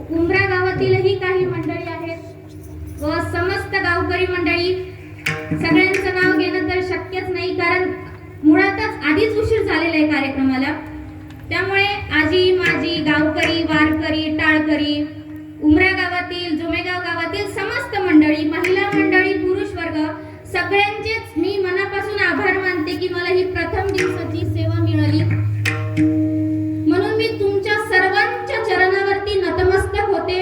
उमरा गावातीलही काही मंडळी आहेत व समस्त गावकरी मंडळी सगळ्यांचं नाव घेणं तर शक्यच नाही, कारण मुळातच आधीच उशीर झालेला आहे कार्यक्रमाला. त्यामुळे आजी माजी गावकरी वारकरी टाळकरी उमरा गावातील जोमेगाव गावातील समस्त मंडळी, महिला मंडळी, पुरुष वर्ग सगळ्यांचेच मी मनापासून आभार मानते की मला ही प्रथम दिवसाची सेवा मिळाली. म्हणून मी तुमच्या सर्वांच्या चरणावरती नतमस्तक होते.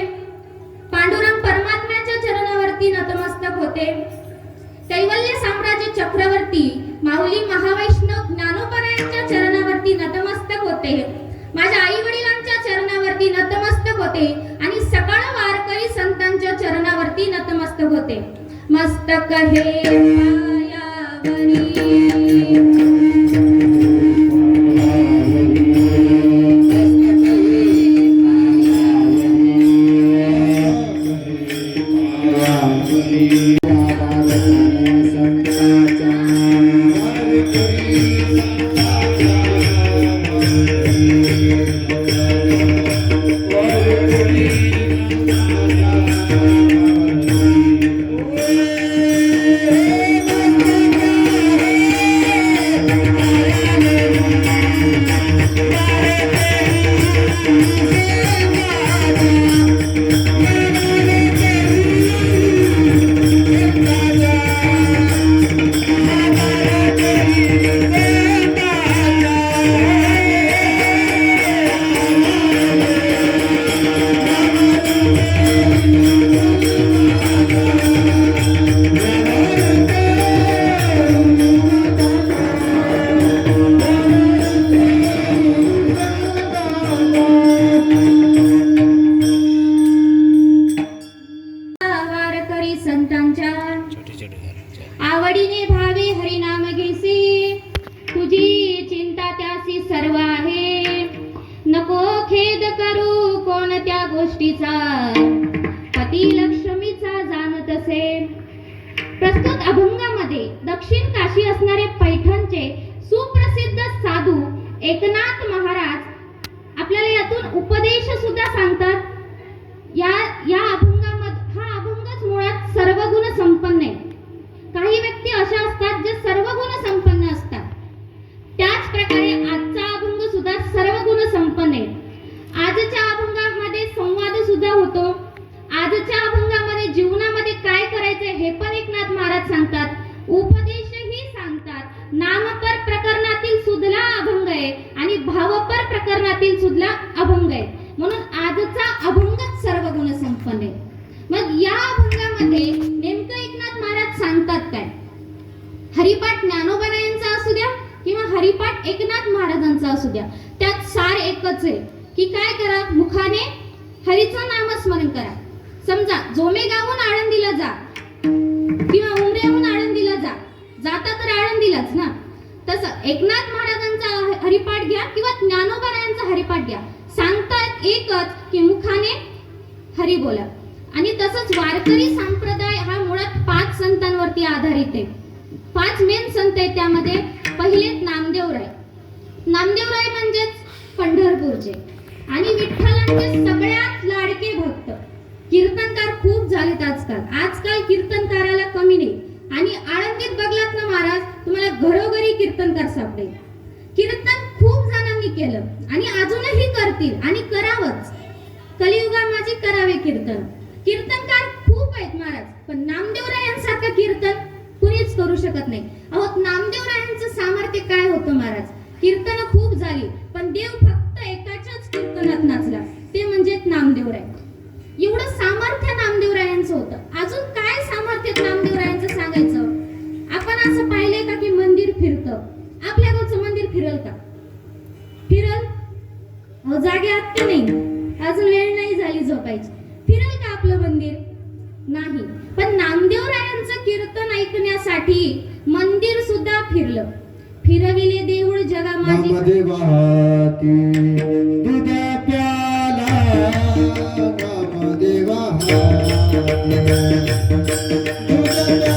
पांडुरंग परमात्म्याच्या चरणावरती नतमस्तक होते. कैवल्य साम्राज्य चक्रवर्ती माऊली महावैष्णव ज्ञानोबरायांच्या चरणावरती नतमस्तक होते. माझ्या आई वडिलांच्या चरणावरती नतमस्तक होते आणि सकळ वारकरी संतांच्या चरणावरती नतमस्तक होते. मस्तक हे पायावरी आवडीने भावे हरिनाम घेसी, तुझी चिंता त्यासी सर्व आहे. नको खेद करू कोणत्या गोष्टीचा, पती लक्ष्मीचा जाणत असे. प्रस्तुत अभंगामध्ये दक्षिण काशी असणारे पैठणचे सुप्रसिद्ध साधू एकनाथ महाराज आपल्याला यातून उपदेश सुद्धा सांगतात. या अभंगामध्ये हा अभंगच मुळात सर्व गुण संपन्न आहे. काही व्यक्ती अशा असतात जे सर्व गुण संपन्न असतात. त्याच प्रकारे आजचा अभंग सुद्धा सर्व गुण संपन्न आहे. आजच्या अभंगामध्ये संवाद सुद्धा होतो. आजच्या अभंगामध्ये जीवनामध्ये काय करायचे हे पण एकनाथ महाराज सांगतात, उपदेशही सांगतात. नामपर प्रकरणातील सुधला अभंग आहे आणि भावपर प्रकरणातील सुधला अभंग आहे. म्हणून आजचा अभंगच सर्व गुण संपन्न आहे. मग या अभंगामध्ये नेमकं एकनाथ महाराज सांगतात काय? हरिपाठ ज्ञानोबरायांचा असू द्या किंवा हरिपाठ एकनाथ महाराजांचा असू द्या, त्यात सार एकच आहे की काय करा, मुखाने हरीचं नामस्मरण करा. समजा जोमेगावहून आळंदीला जा किंवा उमरेहून आळंदीला जाता तर आळंदीलाच ना, तसं एकनाथ महाराजांचा हरिपाठ घ्या किंवा ज्ञानोबरायांचा हरिपाठ घ्या, सांगतात एकच की मुखाने हरी बोला. आणि तसंच वारकरी संप्रदाय हा मुळात 5 संतांवरती आधारित आहे. 5 मेन संत आहेत. त्यामध्ये पहिले नामदेवराय. नामदेवराय म्हणजेच पंढरपूरचे आणि विठ्ठलांचे सगळ्यात लाडके भक्त. कीर्तनकार खूप झालेत आजकाल कीर्तनकाराला कमी नाही. आणि आळंदीत बघलात ना महाराज, तुम्हाला घरोघरी कीर्तनकार सापडेल. कीर्तन खूप जणांनी केलं आणि अजूनही करतील आणि करावंच. कलियुगामध्ये करावे कीर्तन. कीर्तनकार खूप आहेत महाराज, पण नामदेवरायांसारखं कीर्तन कुणीच करू शकत नाही. अहो, नामदेवरायांचं सामर्थ्य काय होतं महाराज? कीर्तन खूप झाली पण देव फक्त एकाच्याच कीर्तनात नाचला, ते म्हणजे नामदेवराय. एवढं सामर्थ्य नामदेवरायांचं होतं. अजून काय सामर्थ्य नामदेवरायांचं सांगायचं? आपण असं पाहिलंय का की मंदिर फिरतं? आपल्या गावचं मंदिर फिरल का? फिरल? अहो, जागे आहात का नाही? अजून वेळ नाही झाली झोपायची. फिरल का आपलं मंदिर? नाही. पण नामदेवरायांचं कीर्तन ऐकण्यासाठी मंदिर सुद्धा फिरलं. फिरविले देऊळ जगा माझी नामदेवाती दूध प्याला, नामदेवाती दूध प्याला,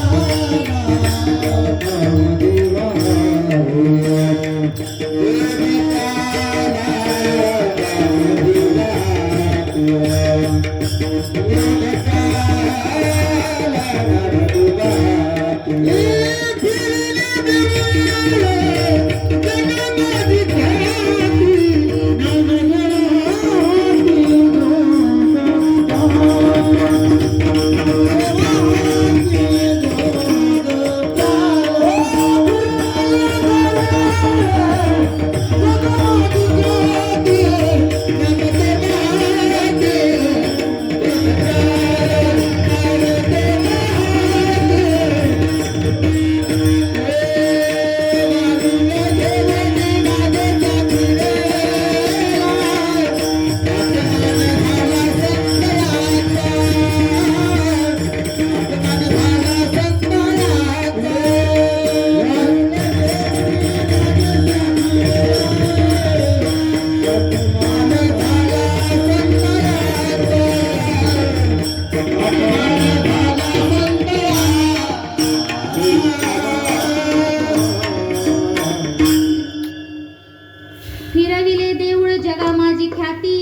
फिरविले देऊळ जगा माझी ख्याती,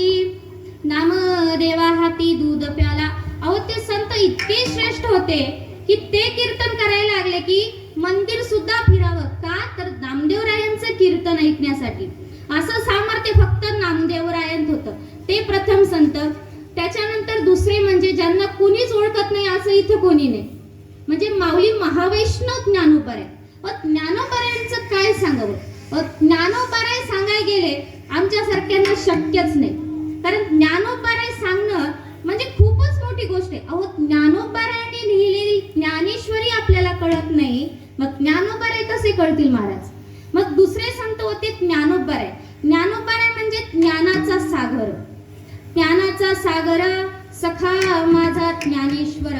नाम देवा हाती दूध प्याला. अहो ते संत इतके श्रेष्ठ होते की ते कीर्तन करायला लागले की मंदिर सुद्धा फिरावं. का तर नामदेवरायांचं कीर्तन ऐकण्यासाठी. असं सामर्थ्य फक्त नामदेवरायांत होतं. ते प्रथम संत. त्याच्यानंतर दुसरे म्हणजे ज्यांना कुणीच ओळखत नाही असं इथं कोणी नाही, म्हणजे माऊली महावैष्णव ज्ञानोबाराय. ज्ञानोबारायांचं काय सांगावं. ज्ञानोबाराय सांगाय गेले आमच्यासारख्यांना शक्यच नाही, कारण ज्ञानोबाराय सांगणं म्हणजे खूपच मोठी गोष्ट आहे. अहो ज्ञानोबारायांनी लिहिलेली ज्ञानेश्वरी आपल्याला कळत नाही, मग ज्ञानोबाराय कसे कळतील महाराज. मग दुसरे संत होते ज्ञानोबाराय. ज्ञानोबाराय म्हणजे ज्ञानाचा सागर. ज्ञानाचा सागर सखा माझा ज्ञानेश्वर.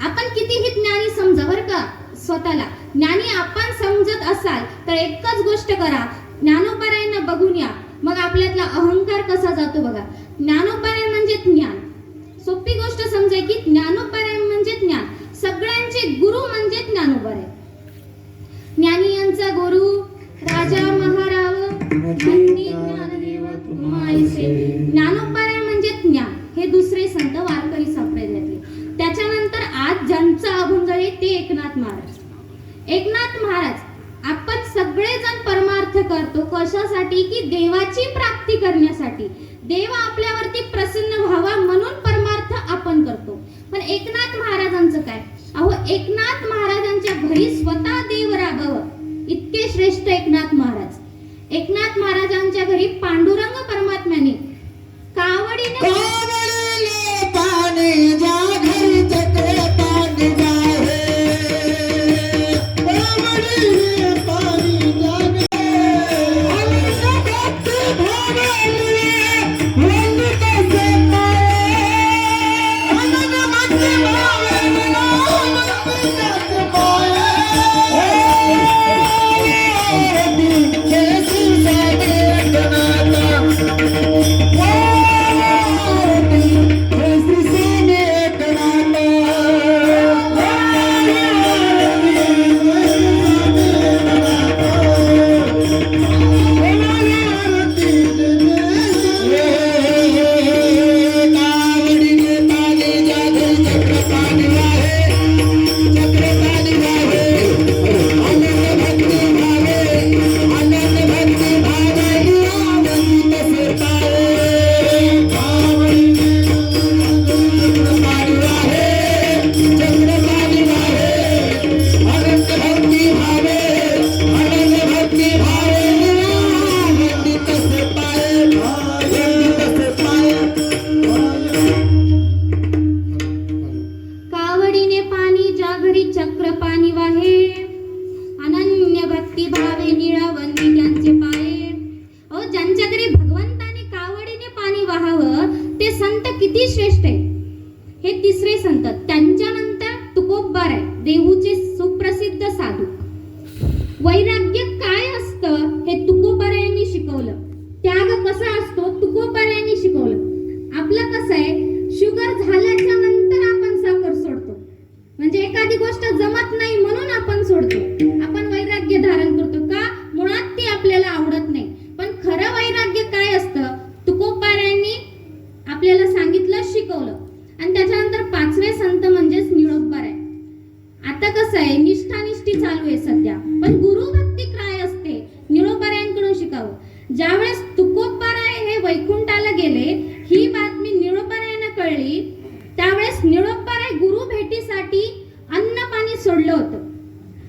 आपण कितीही ज्ञानी समजा बरं का स्वतःला, ज्ञानी आपण समजत असाल तर एकच गोष्ट करा, ज्ञानोबारायांना बघून या, मग आपल्यातला अहंकार कसा जातो बघा. ज्ञानोबाराय म्हणजे ज्ञान. सोपी गोष्ट समजाय की ज्ञानोबाराय म्हणजे ज्ञान. सगळ्यांचे गुरु म्हणजे ज्ञानोबाराय. ज्ञानी यांचा गुरु राजा महाराव नंदी ज्ञानदेव माईसे. ज्ञानोबाराय म्हणजे ज्ञान. हे दुसरे संत वारकरी संप्रदायातले. त्याच्यानंतर आज ज्यांचा अभंग आहे ते एकनाथ महाराज. एकनाथ महाराज आपण सगळेजण परमार्थ करतो कशासाठी की देवाची प्राप्ती करण्यासाठी. देव आपल्यावरती प्रसन्न व्हावा म्हणून परमार्थ आपण करतो. पण एकनाथ महाराजांचं काय. अहो एकनाथ महाराजांच्या घरी स्वतः देव राबावं इतके श्रेष्ठ एकनाथ महाराज. एकनाथ महाराजांच्या घरी पांडुरंग परमात्म्याने कावडीने पाणी जा घरी चक्र पाणी जा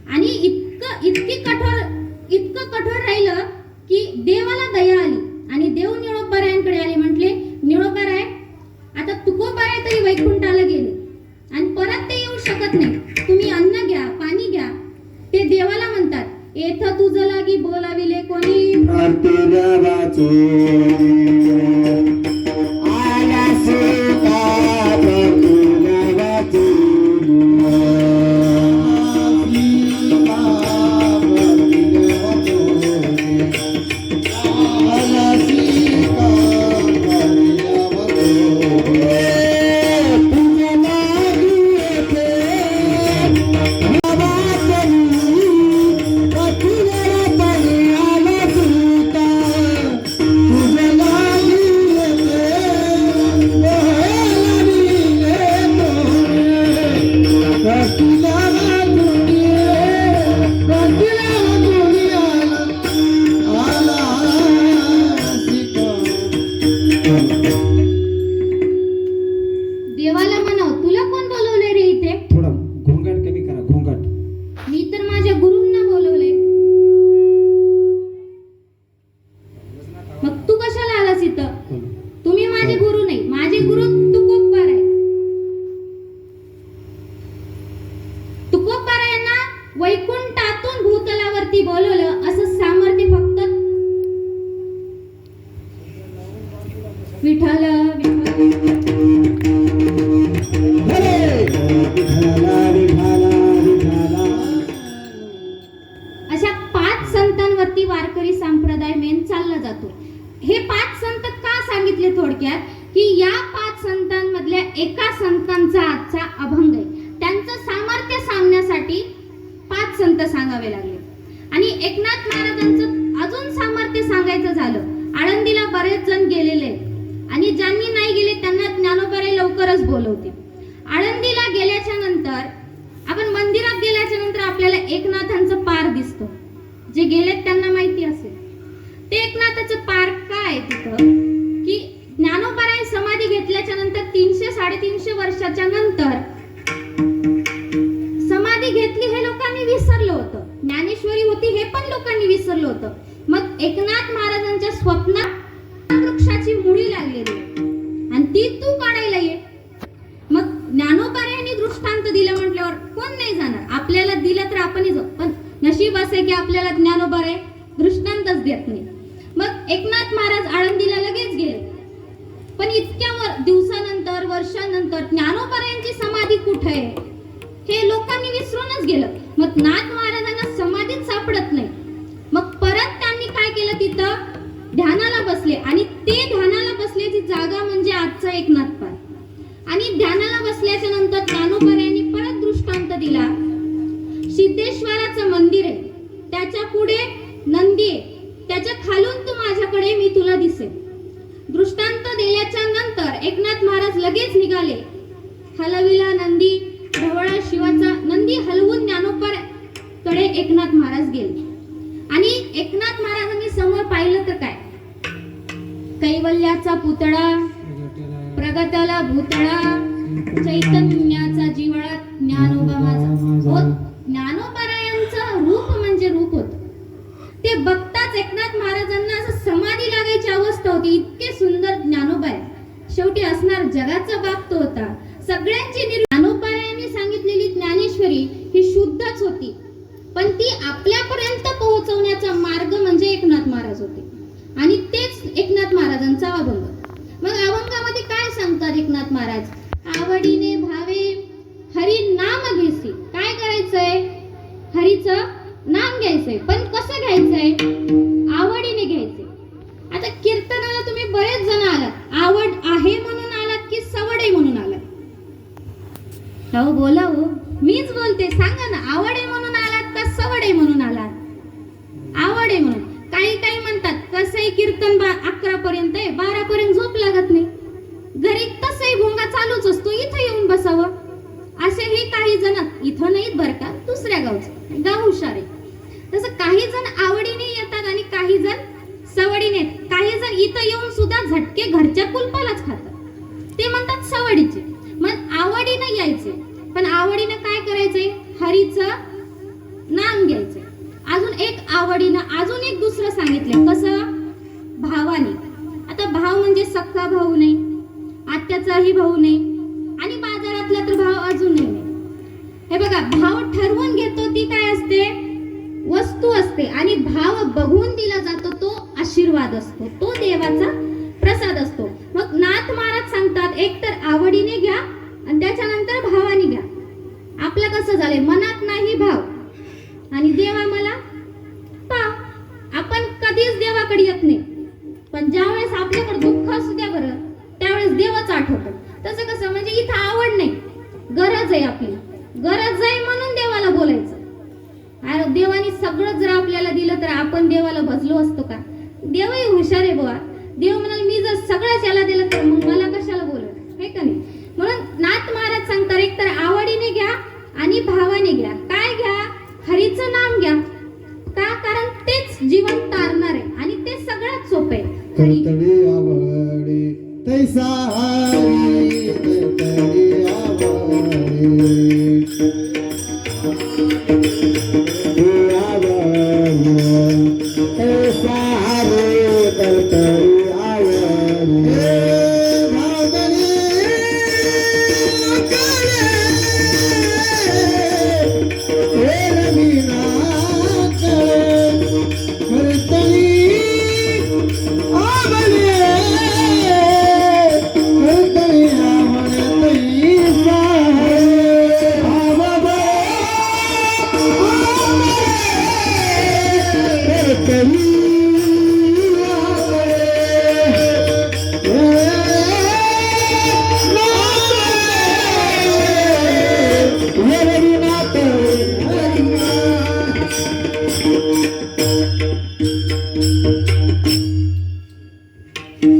आणि इतकं कठोर राहिलं की देवाला दया आली आणि देव निळोबारायांकडे आले, म्हटले निळोबाराय आता तुकोबाराय तरी वैकुंठाला गेले आणि परत ते येऊ शकत नाही, तुम्ही अन्न घ्या पाणी घ्या. ते देवाला म्हणतात, येथ तुझं लागी बोलाविले कोणी, आरती देवाची आला सीता आरती देवाची आला सीता आरती देवाची तुझ्या लागी येते देवाला म्हणाव तुला कोण बोलवले रे इथे. थोडा घोंगाट कमी करा, घोंगाट. मी तर माझ्या गुरूंना बोलवले, मग तू कशाला आलास इथं. तुम्ही माझे गुरु नाही, माझे गुरु तुकोबार आहे. तुकोबार यांना वैकुंठातून भूतलावरती बोलवलं असं सामर्थ्य फक्त विठ्ठल अशा 5 संतांवरती वारकरी संप्रदाय मेन चालला जातो. हे 5 संत का सांगितले थोडक्यात, की या 5 संतांमधल्या एका संतांचा आजचा अभंग आहे. त्यांचं सामर्थ्य सांगण्यासाठी 5 संत सांगावे लागले. आणि एकनाथ महाराजांचं अजून सामर्थ्य सांगायचं झालं, आळंदीला बरेच जण गेलेले आणि ज्यांनी नाही गेले त्यांना ज्ञानोबारे लवकरच बोलवते. आळंदीला गेल्याच्या नंतर आपण मंदिरात गेल्याच्या नंतर आपल्याला एकनाथांचं पार दिसतं. जे गेलेत त्यांना माहिती असेल ते एकनाथाचं पार काय तिथं, की ज्ञानोबाराय समाधी घेतल्याच्या नंतर 300-350 वर्षाच्या नंतर समाधी घेतली हे लोकांनी विसरलं होतं. ज्ञानेश्वरी होती हे पण लोकांनी विसरलं होतं. मग एकनाथ महाराजांच्या स्वप्नात वृक्षाची मुळी लागलेली आणि ती तू काढायला ये. मग ज्ञानोबारायांनी दृष्टांत दिलं म्हटल्यावर कोण नाही जाणार. आपल्याला दिलं तर आपणही जाऊ, पण नशीब असे की आपल्याला ज्ञानोबाराय दृष्टांतच देत नाही. मग एकनाथ महाराज आळंदीला लगेच गेले, पण इतक्या दिवसानंतर वर्षानंतर ज्ञानोबारायांची समाधी कुठे आहे हे लोकांनी विसरूनच गेलं. मग नाथ महाराजांना समाधीच सापडत नाही. मग परत त्यांनी काय केलं, तिथं ध्यानाला बसले आणि ते ध्यानाला बसल्याची जागा म्हणजे आजचा एकनाथ पार. आणि ध्यानाला बसल्याच्या नंतर ज्ञानोबारायांनी परत दृष्टांत दिला, सिद्धेश्वराचं मंदिर आहे, त्याच्या पुढे नंदी आहे, त्याच्या खालून तू माझ्याकडे मी तुला दिसेल. दृष्टांत दिल्याच्या नंतर एकनाथ महाराज लगेच निघाले. हलविला नंदी ढवळा शिवाचा, नंदी हलवून ज्ञानोबाकडे एकनाथ महाराज गेले. आणि एकनाथ महाराजांनी समोर पाहिलं तर काय, कैवल्याचा पुतळा, प्रगटाला भूतळा, चैतन्याचा जिव्हाळा ज्ञानोबा माझा. ज्ञानोबारायांचं रूप म्हणजे रूप होत. ते बघताच एकनाथ महाराजांना असं समाधी लागायची अवस्था होती. इतके सुंदर ज्ञानोबा आहे. शेवटी असणार जगाचा बाप तो होता. सगळ्यांची ज्ञानोबारायांनी सांगितलेली ज्ञानेश्वरी ही शुद्धच होती, पण ती आपल्यापर्यंत पोहोचवण्याचा मार्ग म्हणजे एकनाथ महाराज होते. आणि तेच एकनाथ महाराजांचा अभंग. मग अभंगामध्ये काय सांगतात एकनाथ महाराज, आवडीने भावे हरी नाम घेसी. काय करायचंय, हरीचं नाम घ्यायचंय, पण कसं घ्यायचंय, आवडीने घ्यायचंय. आता कीर्तनाला तुम्ही बरेच जण आलात, आवड आहे म्हणून आलात की सवड आहे म्हणून आलात. हो बोला हो, मीच बोलते, सांगा ना, आवड आहे म्हणून आलात का सवड आहे म्हणून आलात. आवड आहे म्हणून. काही काही म्हणतात कसंही कीर्तन 11 पर्यंत आहे, 12 पर्यंत झोप लागत नाही, घरी तसंही भोंगा चालूच असतो, इथं येऊन बसावं. असेही काही जण, इथं नाहीत बरं का, दुसऱ्या गावचं गाव हुशार आहे. तसं काही जण आवडीने येतात आणि काही जण सवडीने. काही जण इथं येऊन सुद्धा झटके घरच्या कुलपालाच खातात, ते म्हणतात सवडीचे. मग आवडीने यायचे, पण आवडीने काय करायचंय, हरीचं आवडीनं अजून एक दुसरं सांगितलं कसं भावाने. आता भाव म्हणजे सख्खा भाऊ नाही, आत्याचाही भाऊ नाही आणि बाजारातला तर भाव अजूनही नाही. हे बघा, भाव ठरवून घेतो ती काय असते, वस्तू असते, आणि भाव बघून दिला जातो तो आशीर्वाद असतो, तो देवाचा प्रसाद असतो. मग नाथ महाराज सांगतात एक तर आवडीने घ्या आणि त्याच्यानंतर भावाने घ्या. आपलं कसं झालंय, मनात नाही भाव आणि देवा मला पाव. आपण कधीच देवाकडे येत नाही, पण ज्या वेळेस आपल्याकडे दुःख असू द्या बरं त्यावेळेस देवच आठवतो. तसं कसं, म्हणजे इथं आवड नाही, गरज आहे, आपली गरज आहे म्हणून देवाला बोलायचं. अरे देवाने सगळं जर आपल्याला दिलं तर आपण देवाला भजलो असतो का? देवही हुशार आहे बुवा. देव म्हणाल मी जर सगळंच याला दिलं तर मग मला कशाला बोलत, हे का नाही? म्हणून नाथ महाराज सांगतात एक तर आवडीने घ्या आणि भावाने घ्या. काय घ्या? हरीचं नाम घ्या. का? कारण तेच जीवन तारणार आहे आणि ते सगळ्यात सोपं आहे. हरी. करतडी आवडे तैसा हरी, करतडी आवडे तैसा हरी, करतडी आवडे.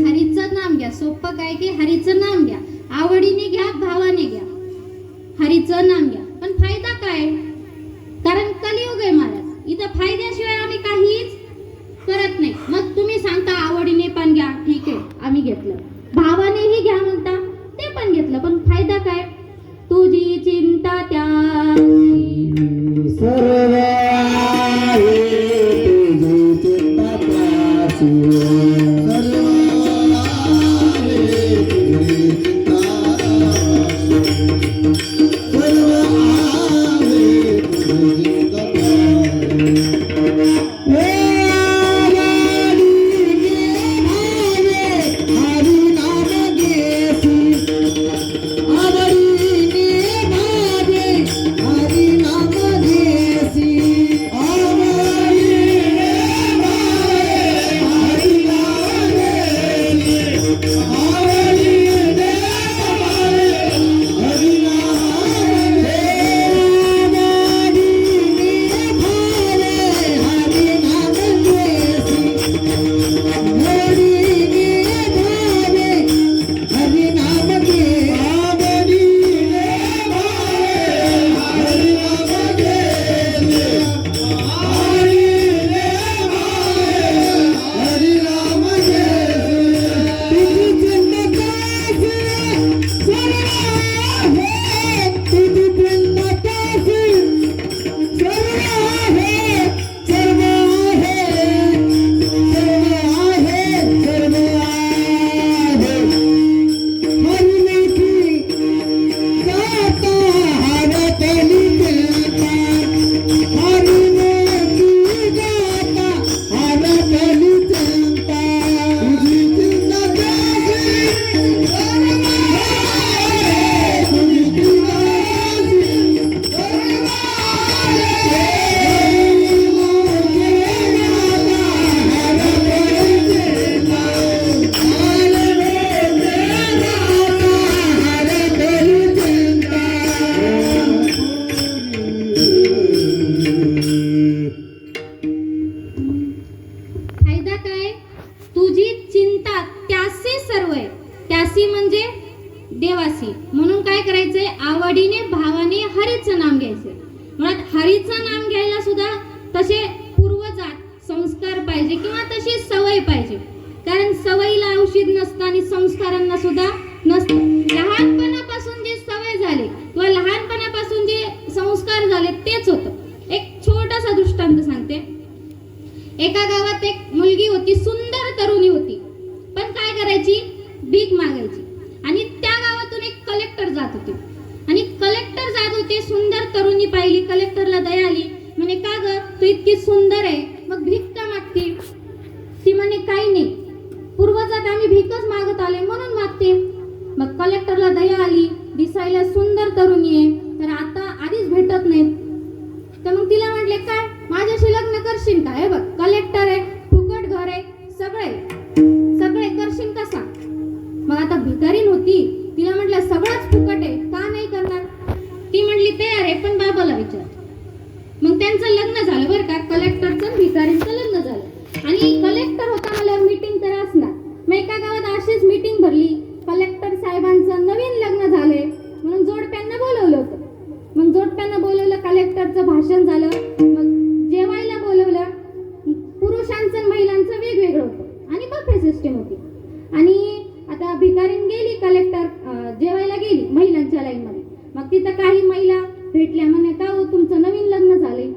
हरीचं नाम घ्या. सोपं काय की हरीचं नाम घ्या, आवडीने घ्या, भावाने घ्या, हरीचं नाम घ्या. पण फायदा काय? कारण कलियुग आहे महाराज, इथं फायद्याशिवाय आम्ही काहीच करत नाही. मग तुम्ही सांगता आवडीने पण घ्या, ठीक आहे आम्ही घेतलं, भावानेही घ्या म्हणता ते पण घेतलं, पण फायदा काय? तुझी चिंता त्या सर्व आहे तुझी चिंता त्यासी, सर्व आहे तुझी चिंता त्यासी, सर्व आहे तुझी चिंता देवासी. म्हणून काय करायचंय, आवडीने भावाने हरीचं नाम घ्यायचंय. मुळात हरीचं नाम घ्यायला सुद्धा तसे पूर्वजात संस्कार पाहिजे किंवा तशी सवय पाहिजे. कारण सवयीला औषध नसतं आणि संस्कारांना सुद्धा नसतं. लहानपणापासून जे सवय झाली किंवा लहानपणापासून जे संस्कार झाले तेच होतं. एक छोटासा दृष्टांत सांगते. एका गावात एक मुलगी होती, सुंदर तरुणी होती, पण काय करायची, भीक मागायची. आणि त्या गावातून एक कलेक्टर जात होते आणि कलेक्टर जात होते, सुंदर तरुणी पाहिली, कलेक्टरला दया आली, म्हणे का ग तू इतकी सुंदर आहे मग भीक का मागते. ती म्हणे काही नाही, पूर्वजात आम्ही भीकच मागत आले म्हणून मागते. मग कलेक्टरला दया आली, दिसायला सुंदर तरुणी आहे, तर आता आधीच भेटत नाहीत. तर मग तिला म्हटले काय माझ्याशी लग्न करशील का, हे बघ कलेक्टर आहे, फुकट घर आहे, सगळे सगळे करशील का सांग. मग आता भिकारीन होती, तिला म्हटलं सगळंच फुकट आहे, का नाही करणार. ती म्हटली तयार आहे, पण बाबाला विचार. मग त्यांचं लग्न झालं बरं का, कलेक्टरचं भिकारींचं लग्न झालं. आणि कलेक्टर होता मला मीटिंग तर असणार. मग एका गावात अशीच मीटिंग भरली, कलेक्टर साहेबांचं नवीन लग्न झालंय म्हणून जोडप्यांना बोलवलं होतं. मग जोडप्यांना बोलवलं, कलेक्टरचं भाषण झालं, मग जेवायला बोलवलं. पुरुषांचं आणि महिलांचं वेगवेगळं होतं आणि बफे सिस्टीम होती. आणि आता भिकारीन गेली, कलेक्टर जेवायला गेली महिलांच्या लाईनमध्ये. मग तिथं काही महिला भेटल्या, म्हणे का हो तुमचं नवीन लग्न झालंय,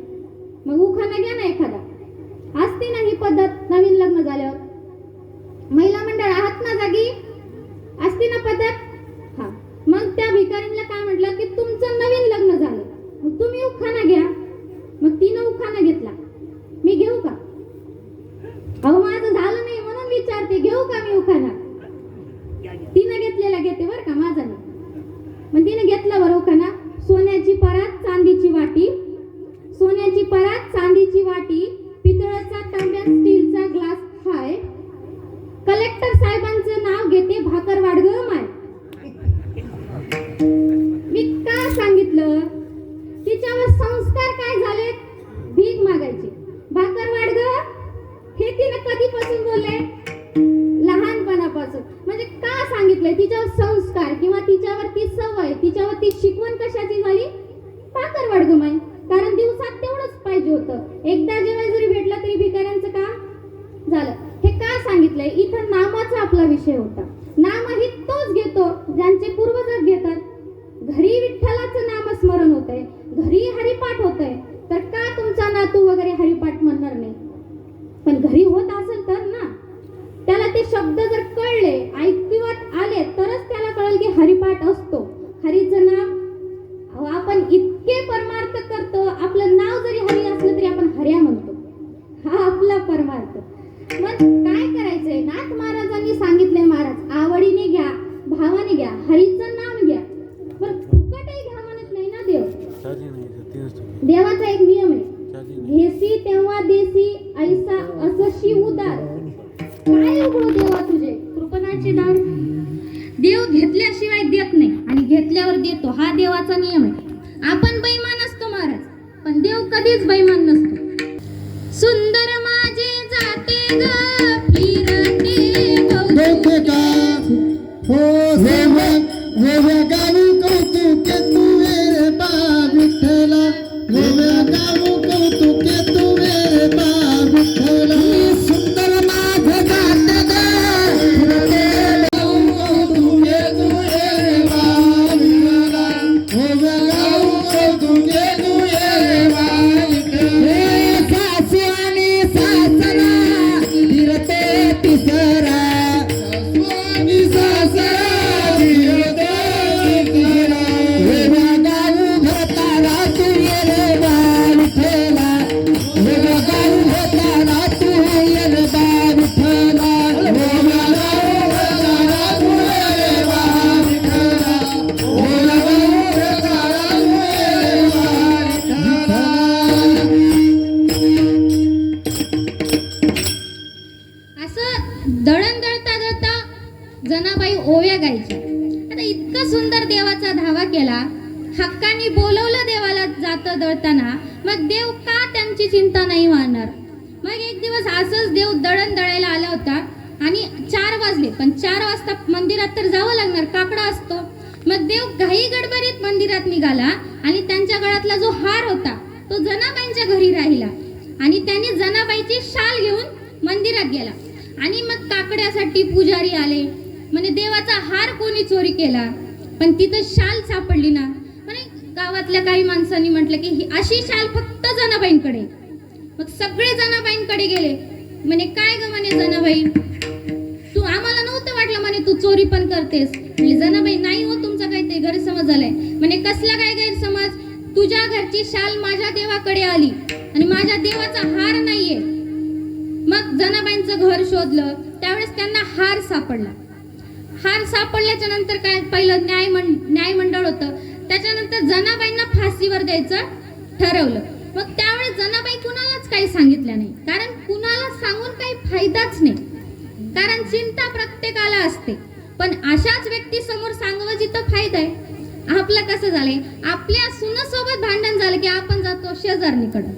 मग उखाणा घ्या ना एखादा. असते ना ही पद्धत नवीन लग्न झाल्यावर, महिला मंडळ आहात ना जागी, असते ना पद्धत. हा, मग त्या भिकारीला काय म्हटलं की तुमचं नवीन लग्न झालं, मग तुम्ही उखाणा घ्या. मग तिनं उखाणा घेतला. मी घेऊ का, अहो माझं झालं नाही म्हणून विचारते, घेऊ का मी उखाणा. तिनं घेतलेला घेते बरं का, माझा नाही. मग तिनं घेतला बरं उखाणा. सोन्याची परात चांदीची वाटी, सोन्याची परात चांदीची वाटी, पितळाचा तांब्या स्टीलचा ग्लास हाय, कलेक्टर साहेबांचं नाव घेते, भाकर वाढ ग माय. मी का सांगितलं, तिच्यावर संस्कार काय झाले, भीक मागायची, भाकर वाढ ग, हे तिने कधीपासून बोलले, लहानपणापासून. म्हणजे का सांगितलंय, तिच्यावर संस्कार किंवा तिच्यावर ती सवय, तिच्यावर ती शिकवण कशाची झाली, भाकर वाढ ग माय. कारण दिवसात तेवढंच पाहिजे होतं, एकदा जेव्हा जरी भेटलं तरी भिकाऱ्यांचं काम झालं. हे का सांगितलंय, इथं नामाचा आपला विषय होता. नामही तोच घेतो ज्यांचे पूर्वजच घेतात. घरी विठ्ठलाचं नामस्मरण होतंय, घरी हरिपाठ होतंय, तर का तुमचा नातू वगैरे हरिपाठ म्हणणार नाही. पण घरी होत असेल तर ना, त्याला ते शब्द जर कळले, ऐकवत आले, तरच त्याला कळेल की हरिपाठ असतो. हरीचं नाम आपण इतके परमार्थ करतो, आपलं नाव जरी हरी असलं तरी आपण हर्या म्हणतो, हा आपला परमार्थ. मग काय करायचंय, नाथ महाराजांनी सांगितलंय, महाराज आवडीने घ्या, भावाने घ्या, हरीचं नाम घ्या. पण फुकटही घ्या म्हणत नाही ना देव. देवाचा एक नियम आहे, घेसी तेव्हा देसी, ऐसा असशी उदार. काय उघडू देवा तुझे कृपणाचे दार. देव घेतल्याशिवाय देत नाही आणि घेतल्यावर देतो, हा देवाचा नियम आहे. आपण बैमान असतो महाराज, पण देव कधीच बैमान नसतो. सुंदर माझे जाते ग फिरते देखे का हो वेगळ्या गावी कौतुक तू रे बा विठ्ठला, वेगळ्या गावी कौतुक तू रे बा विठ्ठला. सुंदर माझं जाते ग फिरते कौतुक तू रे बा विठ्ठला, वेगळ्या गावी कौतुक तू रे बा विठ्ठला. सासू आणि सासरा फिरते तिसरा, दळण दळता दळता जनाबाई ओव्या गायच्या. आता इतका सुंदर देवाचा धावा केला, हक्काने बोलवलं देवाला जातं दळताना, मग देव का त्यांची चिंता नाही मानणार. मग एक दिवस असंच देव दळण दळायला आला होता आणि 4 वाजले, पण 4 वाजता मंदिरात तर जावं लागणार, काकडा असतो. मग देव घाई गडबडीत मंदिरात निघाला आणि त्यांच्या गळ्यातला जो हार होता तो जनाबाईंच्या घरी राहिला आणि त्यांनी जनाबाईची शाल घेऊन मंदिरात गेला. आणि मग काकड्यासाठी पुजारी आले, म्हणजे देवाचा हार कोणी चोरी केला, पण तिथं शाल सापडली ना. म्हणजे गावातल्या काही माणसांनी म्हटलं की ही अशी शाल फक्त जनाबाईंकडे. मग सगळे जनाबाईंकडे गेले. म्हणे काय ग म्हणे जनाबाई, तू आम्हाला नव्हतं वाटलं म्हणे तू चोरी पण करतेस. म्हणजे जनाबाई नाही हो, तुमचा काहीतरी गैरसमज झालाय. म्हणे कसला काय गैरसमज, तुझ्या घरची शाल माझ्या देवाकडे आली आणि माझ्या देवाचा हार नाहीये. मग जनाबाईंचं घर शोधलं, त्यावेळेस त्यांना हार सापडला. हार सापडल्याच्या नंतर काय, पहिलं न्यायमंडळ होतं, त्याच्यानंतर जनाबाईंना फाशीवर द्यायचं ठरवलं. मग त्यावेळेस जनाबाई कुणालाच काही सांगितलं नाही, कारण कुणाला सांगून काही फायदाच नाही, कारण चिंता प्रत्येकाला असते. पण अशाच व्यक्ती समोर सांगावं जिथं फायदा आहे. आपलं कसं झालंय, आपल्या सुनासोबत भांडण झालं की आपण जातो शेजारणीकडं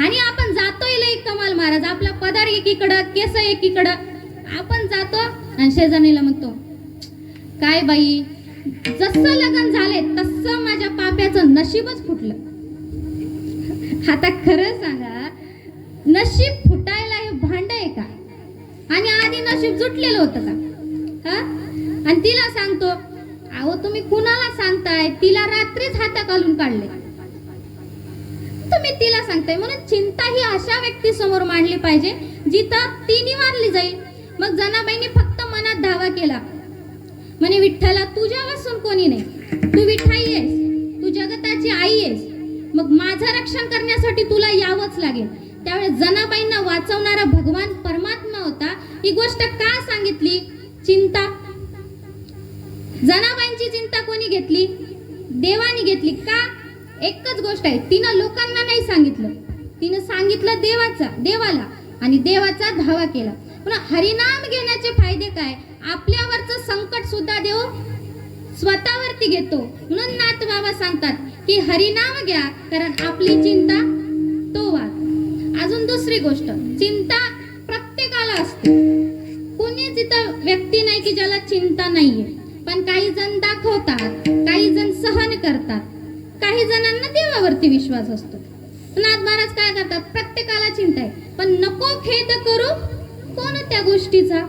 आणि आपण जातोय लई कमाल महाराज, आपला पदार एकीकडं, केस एकीकडं, आपण जातो आणि शेजारणीला म्हणतो काय बाई, जसं लग्न झाले तसं माझ्या पाप्याचं नशीबच फुटलं. आता खरं सांगा, नशीब फुटायला हे भांड आहे का? आणि आधी नशीब जुटलेलं होतं का? हा? आणि तिला सांगतो, अहो तुम्ही कुणाला सांगताय, तिला रात्रीच हाता घालून काढले, तुम्ही तिला सांगताय. म्हणून चिंता ही अशा व्यक्ती समोर मांडली पाहिजे जिथं ती निवारली जाईल. मग जनाबाईंनी फक्त मनात धावा केला, म्हणे विठ्ठला तुझ्या वाचून कोणी नाही, तू विठाई आहेस, तू जगताची आई आहेस, मग माझं रक्षण करण्यासाठी तुला यावंच लागेल. त्यावेळेस जनाबाईंना वाचवणारा भगवान परमात्मा होता. ही गोष्ट का सांगितली? चिंता. जनाबाईंची चिंता कोणी घेतली? देवानी घेतली. का? एकच गोष्ट आहे, तिनं लोकांना नाही सांगितलं, तिनं सांगितलं देवाला, आणि देवाचा धावा केला. पण हरिनाम घेण्याचे फायदे काय? आपल्यावरचं संकट सुद्धा देव स्वतःवरती घेतो. म्हणून नाथ बाबा सांगतात की हरिनाम घ्या, कारण आपली चिंता तो वाद. अजून दुसरी गोष्ट, चिंता प्रत्येकाला असते. कोणीच इथं व्यक्ती नाही की ज्याला चिंता नाहीये. पण काही जण दाखवतात, काही जण सहन करतात, काही जणांना देवावरती विश्वास असतो. नाथ महाराज काय करतात? प्रत्येकाला चिंता आहे, पण नको खेद करू कोणत्या गोष्टीचा.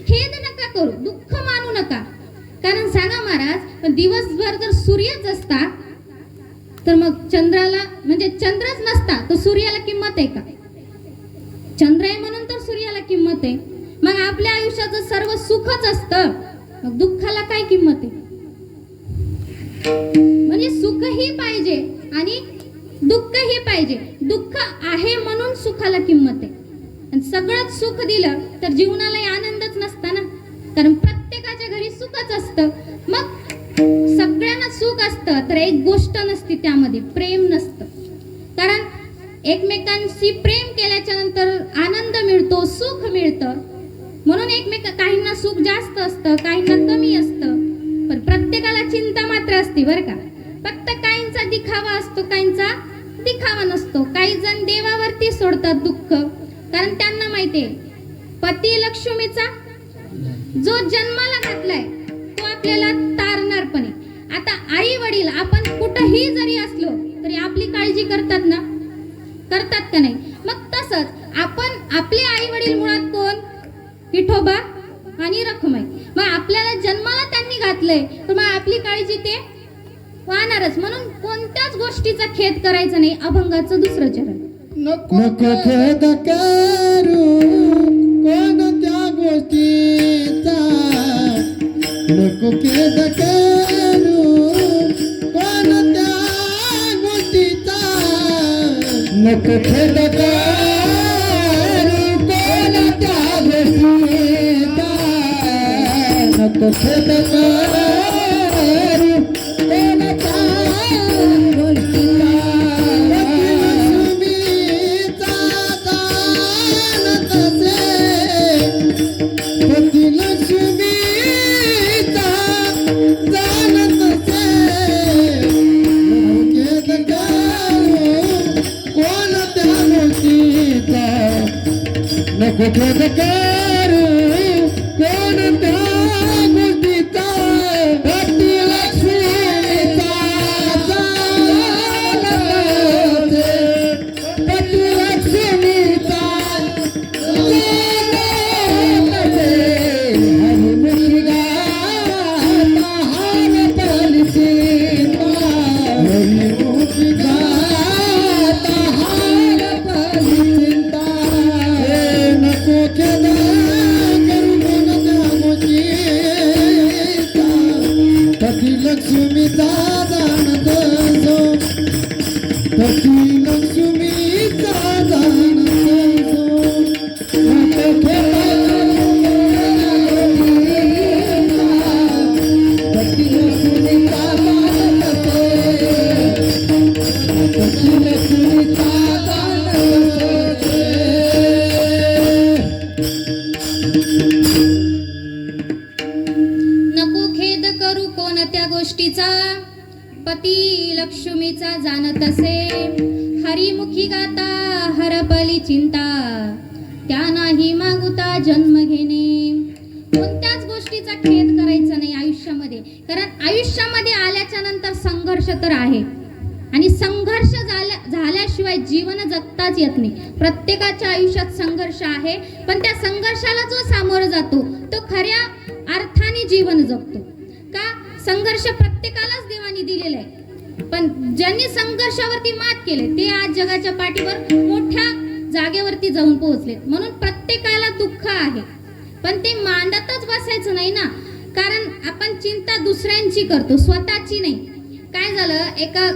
खेद नका करू, दुःख मानू नका. कारण सांगा महाराज, दिवसभर जर सूर्यच असता तर मग चंद्राला, म्हणजे चंद्रच नसता तर सूर्याला किंमत आहे का? चंद्र आहे म्हणून तर सूर्याला किंमत आहे. मग आपल्या आयुष्याचं सर्व सुखच असतं, मग दुःखाला काय किंमत आहे? म्हणजे सुखही पाहिजे आणि दुःखही पाहिजे. दुःख आहे म्हणून सुखाला किंमत आहे. आणि सगळंच सुख दिलं तर जीवनालाही आनंदच नसता ना, कारण प्रत्येकाच्या घरी सुखच असतं. मग सगळ्यांना सुख असतं तर एक गोष्ट नसती, त्यामध्ये प्रेम नसतं. कारण एकमेकांशी प्रेम केल्याच्या नंतर आनंद मिळतो, सुख मिळतं. म्हणून काहींना सुख जास्त असतं, काहींना कमी असतं. पण प्रत्येकाला चिंता मात्र असते बरं का. फक्त काहींचा दिखावा असतो, काहींचा दिखावा नसतो. काही जण देवावरती सोडतात दुःख, कारण त्यांना माहितीये पती लक्ष्मीचा जो जन्माला घातलाय तो आपल्याला तारणार पण आहे. आता आई वडील आपण कुठंही जरी असलो तरी आपली काळजी करतात ना, करतात का नाही? मग तसंच आपण, आपले आई वडील मुळात कोण? विठोबा आणि रखुमाई. मग आपल्याला जन्माला त्यांनी घातलंय तर मग आपली काळजी ते वाहणारच. म्हणून कोणत्याच गोष्टीचा खेद करायचा नाही. अभंगाचं दुसरं चरण. नको खेद करू कोणत्या गोष्टीचा, नको खेद करू कोणत्या गोष्टीचा, नको खेद करू कोणत्या गोष्टीचा, नको खेद करू कोणत्या गोष्टीचा. नको खेद करू कोणत्या गोष्टीचा, पती लक्ष्मीचा जाणते, पती लक्ष्मीचा जाणते. हरिमुखी गाता हार पलिसीता, हरिमुखी गाता हार पती लक्ष्मीचा जाणत असे, हरिमुखी गाता हरपली चिंता, त्या नाही मागुता जन्म घेणे. कोणत्याच गोष्टीचा खेद करायचा नाही आयुष्यामध्ये, कारण आयुष्यामध्ये आल्याच्या नंतर संघर्ष तर आहे आणि संघर्ष झाल्याशिवाय जीवन जगताच येत नाही. प्रत्येकाच्या आयुष्यात संघर्ष आहे, पण त्या संघर्षाला जो सामोरं जातो तो खऱ्या अर्थाने जीवन जगतो. का? संघर्ष प्रत्येकालाच देवाने दिलेला आहे, पण ज्यांनी संघर्षावरती मात केले ते आज जगाच्या पाठीवर मोठ्या जागेवरती जाऊन पोहोचले. म्हणून प्रत्येकाला दुःख आहे, पण ते मांडतच बसायचं नाही ना, कारण आपण चिंता दुसऱ्यांची करतो, स्वतःची नाही. काय झालं, एका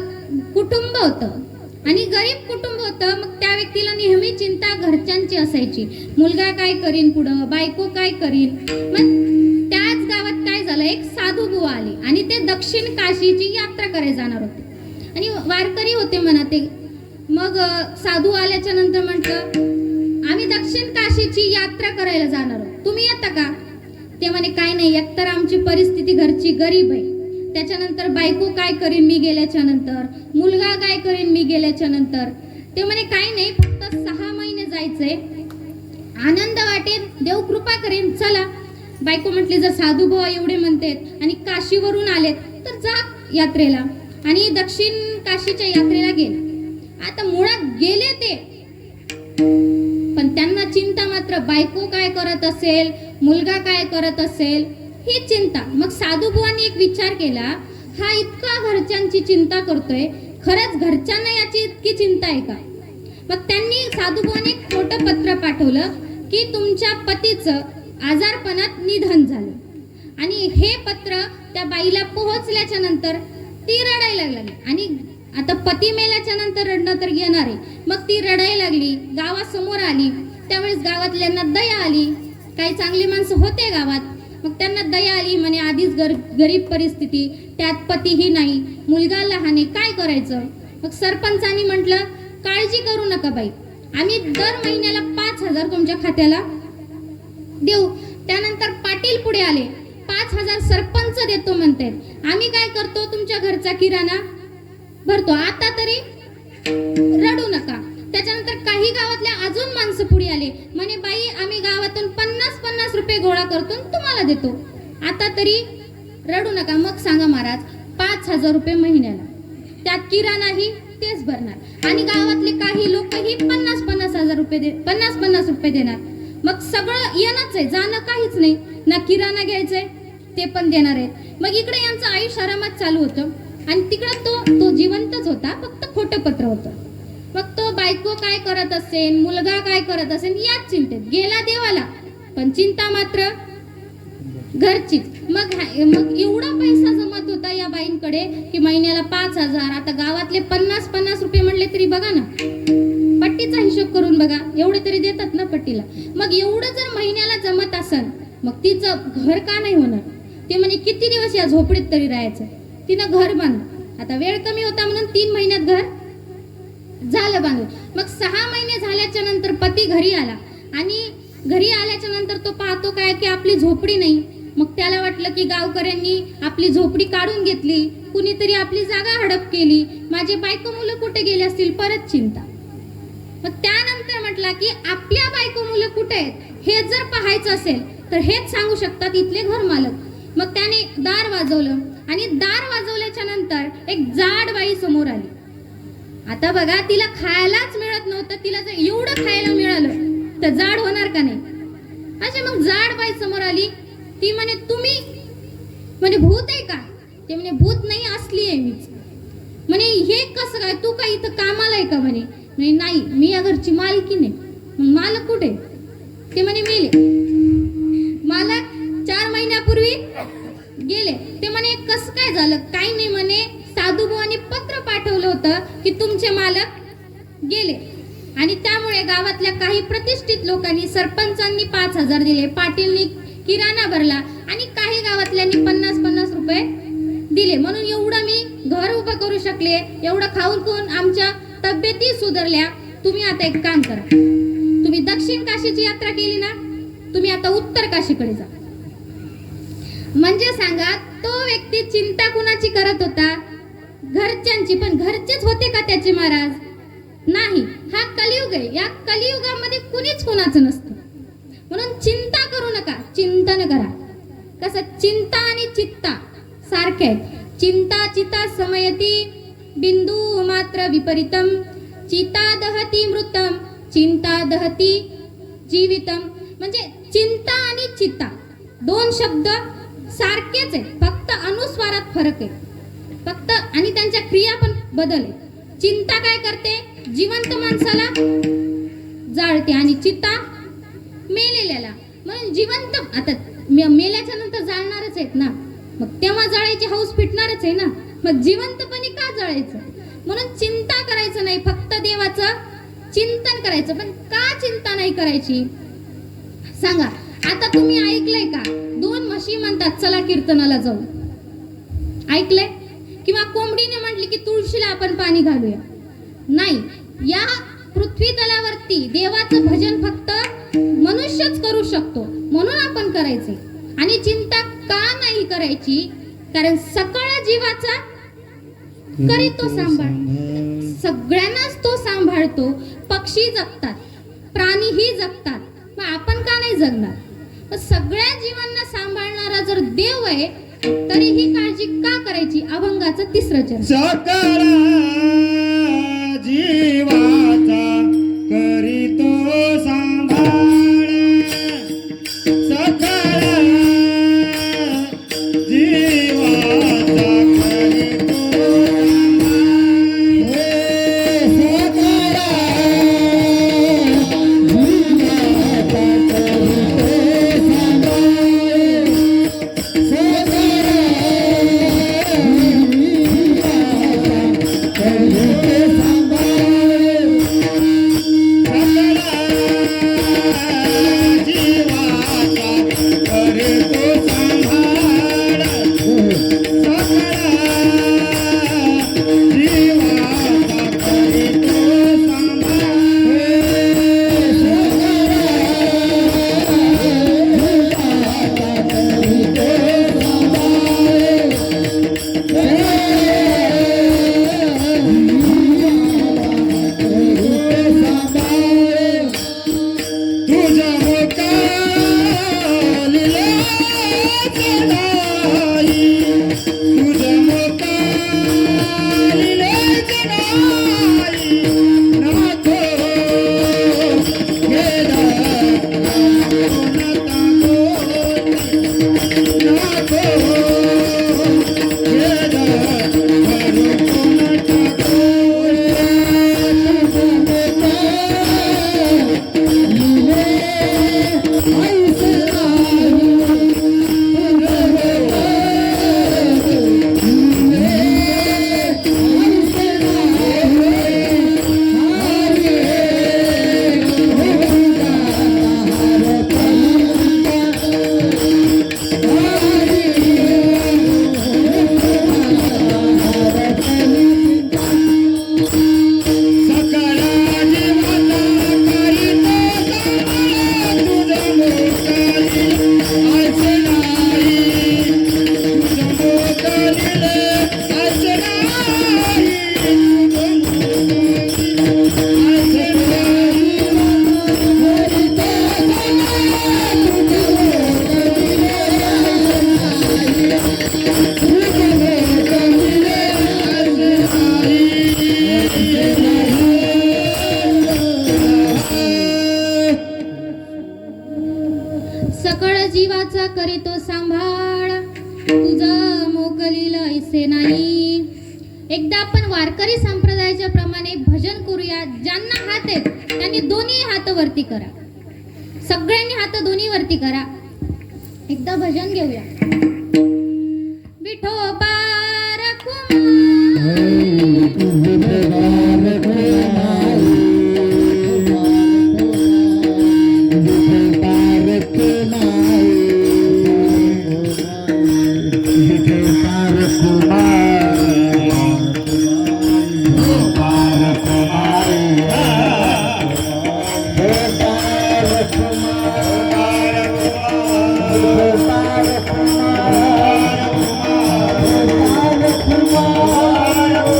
कुटुंब होतं आणि गरीब कुटुंब होतं, मग त्या व्यक्तीला नेहमी चिंता घरच्यांची असायची. मुलगा काय करीन पुढं, बायको काय करीन. मग त्याच गावात काय झालं, एक साधू बुवा आले आणि ते दक्षिण काशीची यात्रा करायला जाणार होते आणि वारकरी होते म्हणा ते. मग साधू आल्याच्या नंतर म्हटलं, आम्ही दक्षिण काशीची यात्रा करायला जाणार आहोत, तुम्ही येता का? ते म्हणे काय नाही, एकतर आमची परिस्थिती घरची गरीब आहे, त्याच्यानंतर बायको काय करीन मी गेल्याच्या नंतर, मुलगा काय करीन मी गेल्याच्या नंतर. ते म्हणे काय नाही, फक्त 6 महिने जायचंय, आनंद वाटेल, देव कृपा करेन, चला. बायको म्हटली, जर साधू बुवा एवढे म्हणतात आणि काशीवरून आलेत तर जा यात्रेला. आणि दक्षिण काशीच्या यात्रेला गेले. आता मुळात गेले ते, पण त्यांना चिंता मात्र बायको काय करत असेल, मुलगा काय करत असेल, ही चिंता. मग साधू बुवांनी एक विचार केला, हा इतका घरच्यांची चिंता करतोय, खरंच घरच्यांना याची इतकी चिंता आहे का? मग त्यांनी साधू बुवांनी एक छोटं पत्र पाठवलं की तुमच्या पतीचं आजारपणात निधन झालं. आणि हे पत्र त्या बाईला पोहोचल्याच्या नंतर ती रडायला लागली. आणि आता पती मेल्याच्या नंतर रडणं तर येणार आहे. मग ती रडायला लागली, गावासमोर आली. त्यावेळेस गावातल्यांना दया आली, काही चांगली माणसं होते गावात, मग त्यांना दया आली. म्हणे आधीच गरीब परिस्थिती, त्यात पतीही नाही, मुलगा लहान आहे, काय करायचं. मग सरपंचांनी म्हटलं, काळजी करू नका बाई, आम्ही दर महिन्याला 5,000 तुमच्या खात्याला देऊ. त्यानंतर पाटील पुढे आले, 5,000 सरपंच देतो म्हणतात, आम्ही काय करतो, तुमच्या घरचा किराणा भरतो, आता तरी रडू नका. त्याच्यानंतर काही गावातल्या अजून माणसं पुढे आले, म्हणे बाई आम्ही गावातून 50-50 रुपये गोळा करतो तुम्हाला देतो, आता तरी रडू नका. मग सांगा महाराज, 5,000 रुपये महिन्याला, त्यात किराणाही तेच भरणार आणि गावातले काही लोकही 50-50 रुपये 50-50 रुपये देणार. मग सगळं येणंच आहे, जाणं काहीच नाही, ना किराणा घ्यायचंय ते पण देणार आहेत. मग इकडे यांचं आयुष्य आरामात चालू होतं आणि तिकडं तो जिवंतच होता, फक्त खोटं पत्र होतं. मग तो बायको काय करत असेल, मुलगा काय करत असेल, याच चिंतेत गेला देवाला, पण चिंता मात्र घरचीच. मग एवढा पैसा जमत होता या बाईंकडे की महिन्याला 5,000, आता गावातले 50-50 रुपये म्हणले तरी बघा ना, पट्टीचा हिशोब करून बघा, एवढे तरी देतात ना पट्टीला. मग एवढं जर महिन्याला जमत असेल, मग तिचं घर का नाही होणार. ते म्हणे किती दिवस या झोपडीत तरी राहायचं, तिनं घर बांधलं. आता वेळ कमी होता म्हणून 3 महिन्यात घर झालं बांधून. मग 6 महिने झाल्याच्या नंतर पती घरी आला आणि घरी आल्याच्या नंतर तो पाहतो काय की आपली झोपडी नाही. मग त्याला वाटलं की गावकऱ्यांनी आपली झोपडी काढून घेतली, कुणीतरी आपली जागा हडप केली, माझे बायको मुलं कुठे गेले असतील, परत चिंता. मग त्यानंतर म्हटला की आपल्या बायको मुलं कुठे आहेत हे जर पाहायचं असेल तर हेच सांगू शकतात इथले घर मालक. मग त्याने दार वाजवलं आणि दार वाजवल्याच्या नंतर एक जाड बाई समोर आली. आता बघा, तिला खायलाच मिळत नव्हतं, तिला जर एवढं खायला मिळालं तर जाड होणार का नाही. अशा मग जाड बाई समोर आली. ती म्हणे तुम्ही, म्हणे भूत आहे का. ते म्हणे भूत नाही, असली आहे मीच. म्हणे हे कसं काय, तू काय इथं कामाला आहे का. म्हणे नाही, मी या घरची मालकी नाही. मग मालक कुठे. ते म्हणे मेले, मालक 4 महिन्यापूर्वी गेले. ते म्हणे कसं काय झालं. काही नाही म्हणे, साधूबुवांनी पत्र पाठवलं होतं की तुमचे मालक गेले आणि त्यामुळे गावातल्या काही प्रतिष्ठित लोकांनी, सरपंचांनी 5,000 दिले, पाटीलनी किराणा भरला आणि काही गावातल्यांनी 50-50 रुपये दिले, म्हणून एवढं मी घर उभं करू शकले, एवढं खाऊन खाऊन आमच्या तब्येती सुधारल्या. तुम्ही आता एक काम करा, तुम्ही दक्षिण काशीची यात्रा केली ना, तुम्ही आता उत्तर काशीकडे जा. म्हणजे सांगा, तो व्यक्ती चिंता कुणाची करत होता, घरच्यांची, पण घरचेच होते का त्याचे महाराज? नाही. हा कलियुग आहे. या कलियुगामध्ये कुणीच कुणाचं नसतं. म्हणून चिंता करू नका, चिंतन करा. कसं चिंता आणि चित्ता सारखे आहेत. चिंता चिता समयती बिंदू मात्र विपरीतम, चिता दहती मृतम, चिंता दहती जीवितम. म्हणजे चिंता आणि चित्ता दोन शब्द सारखेच आहेत, फक्त अनुस्वारात फरक आहे फक्त, आणि त्यांच्या क्रिया पण बदल आहे. चिंता काय करते? जिवंत माणसाला जाळते आणि चित्ता मेलेल्याला. म्हणून जिवंत आता मेल्याच्या नंतर जाळणारच आहेत ना, मग तेव्हा जाळायची हौस फिटणारच आहे ना, मग जिवंतपणी का जाळायचं? म्हणून चिंता करायचं नाही, फक्त देवाचं चिंतन करायचं. पण का चिंता नाही करायची सांगा? आता तुम्ही ऐकलंय का 2 म्हशी म्हणतात चला कीर्तनाला जाऊ? ऐकलंय? किंवा कोंबडीने म्हटली की तुळशीला आपण पाणी घालूया? नाही. या पृथ्वी तलावरती देवाचं भजन फक्त मनुष्यच करू शकतो, म्हणून आपण करायचे. आणि चिंता का नाही करायची? कारण सकळ जीवाचा करीतो सांभाळ. सगळ्यांनाच तो सांभाळतो. पक्षी जगतात, प्राणीही जगतात, मग आपण का नाही जगणार? सगळ्या जीवांना सांभाळणारा जर देव आहे, तरी ही काळजी का करायची? अभंगाचं 3रं चरण. सकळ जीवाचा करीतो सांभाळ, सकळ जीवाचा करीतो जीवाचा करीतो सांभाळ, तुझं मोकलील ऐसे नाही. एकदा आपण वारकरी संप्रदायाच्या प्रमाणे भजन करूया. ज्यांना हात आहेत त्यांनी दोन्ही हात वरती करा. सगळ्यांनी हात दोन्ही वरती करा. एकदा भजन घेऊया. विठोबा Kumar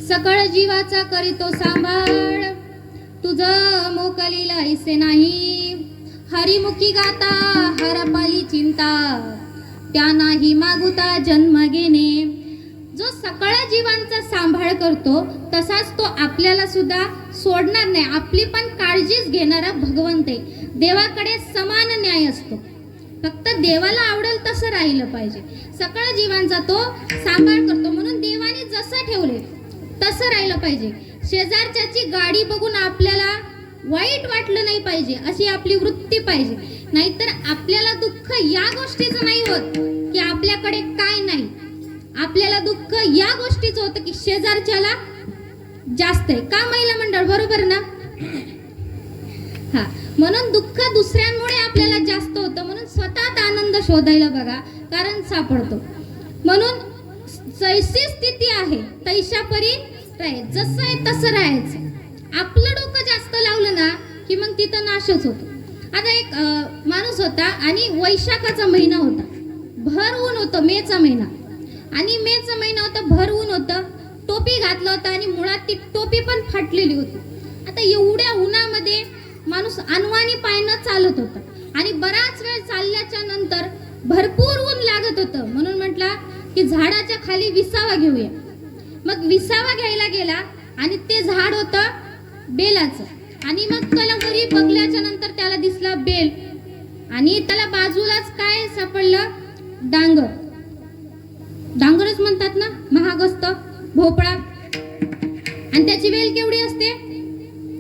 सकळ जीवाचा करीतो सांभाळ, तुझं मोकलीला ऐसे नाही. हरिमुखी गाता हरपाली चिंता, त्या नाही मागुता जन्म घेणे. जो सकळ जीवांचा सांभाळ करतो तसाच तो आपल्याला सुद्धा सोडणार नाही. आपली पण काळजीच घेणारा भगवंत आहे. देवाकडे समान न्याय असतो, फक्त देवाला आवडेल तसं राहिलं पाहिजे. सकळ जीवांचा तो सांभाळ करतो, म्हणून देवाने जसं ठेवले तसं राहिलं पाहिजे. शेजारच्याची गाडी बघून आपल्याला वाईट वाटलं नाही पाहिजे, अशी आपली वृत्ती पाहिजे. नाहीतर आपल्याला दुःख या गोष्टीचं नाही होत की आपल्याकडे काय नाही, आपल्याला दुःख या गोष्टीचं होतं की शेजारच्याला जास्त आहे. का महिला मंडळ, बरोबर ना? हा, म्हणून दुःख दुसऱ्यांमुळे आपल्याला जास्त होतं, म्हणून स्वतःत आनंद शोधायला बघा, कारण सापडतो. म्हणून जैसी स्थिती आहे तैशा परी राहायचं, जसं आहे तसं राहायचं. आपलं डोकं जास्त लावलं ना की मग तिथं नाशच होतो. आता एक माणूस होता आणि वैशाखाचा महिना होता, भर ऊन होतं, मेचा महिना, आणि मेचा महिना होता, भर ऊन होतं. टोपी घातलं होतं आणि मुळात ती टोपी पण फाटलेली होती. आता एवढ्या उन्हामध्ये माणूस अनवाणी पायनं चालत होता आणि बराच वेळ चालल्याच्या नंतर भरपूर ऊन लागत होतं. म्हणून म्हटला की झाडाच्या खाली विसावा घेऊया. मग विसावा घ्यायला गेला आणि ते झाड होतं बेलाचं, आणि मग त्याला वरी बघल्याच्या नंतर त्याला दिसला बेल, आणि त्याला बाजूलाच काय सापडलं, डांगर. डांगरच म्हणतात ना, महाग असतं, भोपळा, आणि त्याची वेल केवढी असते,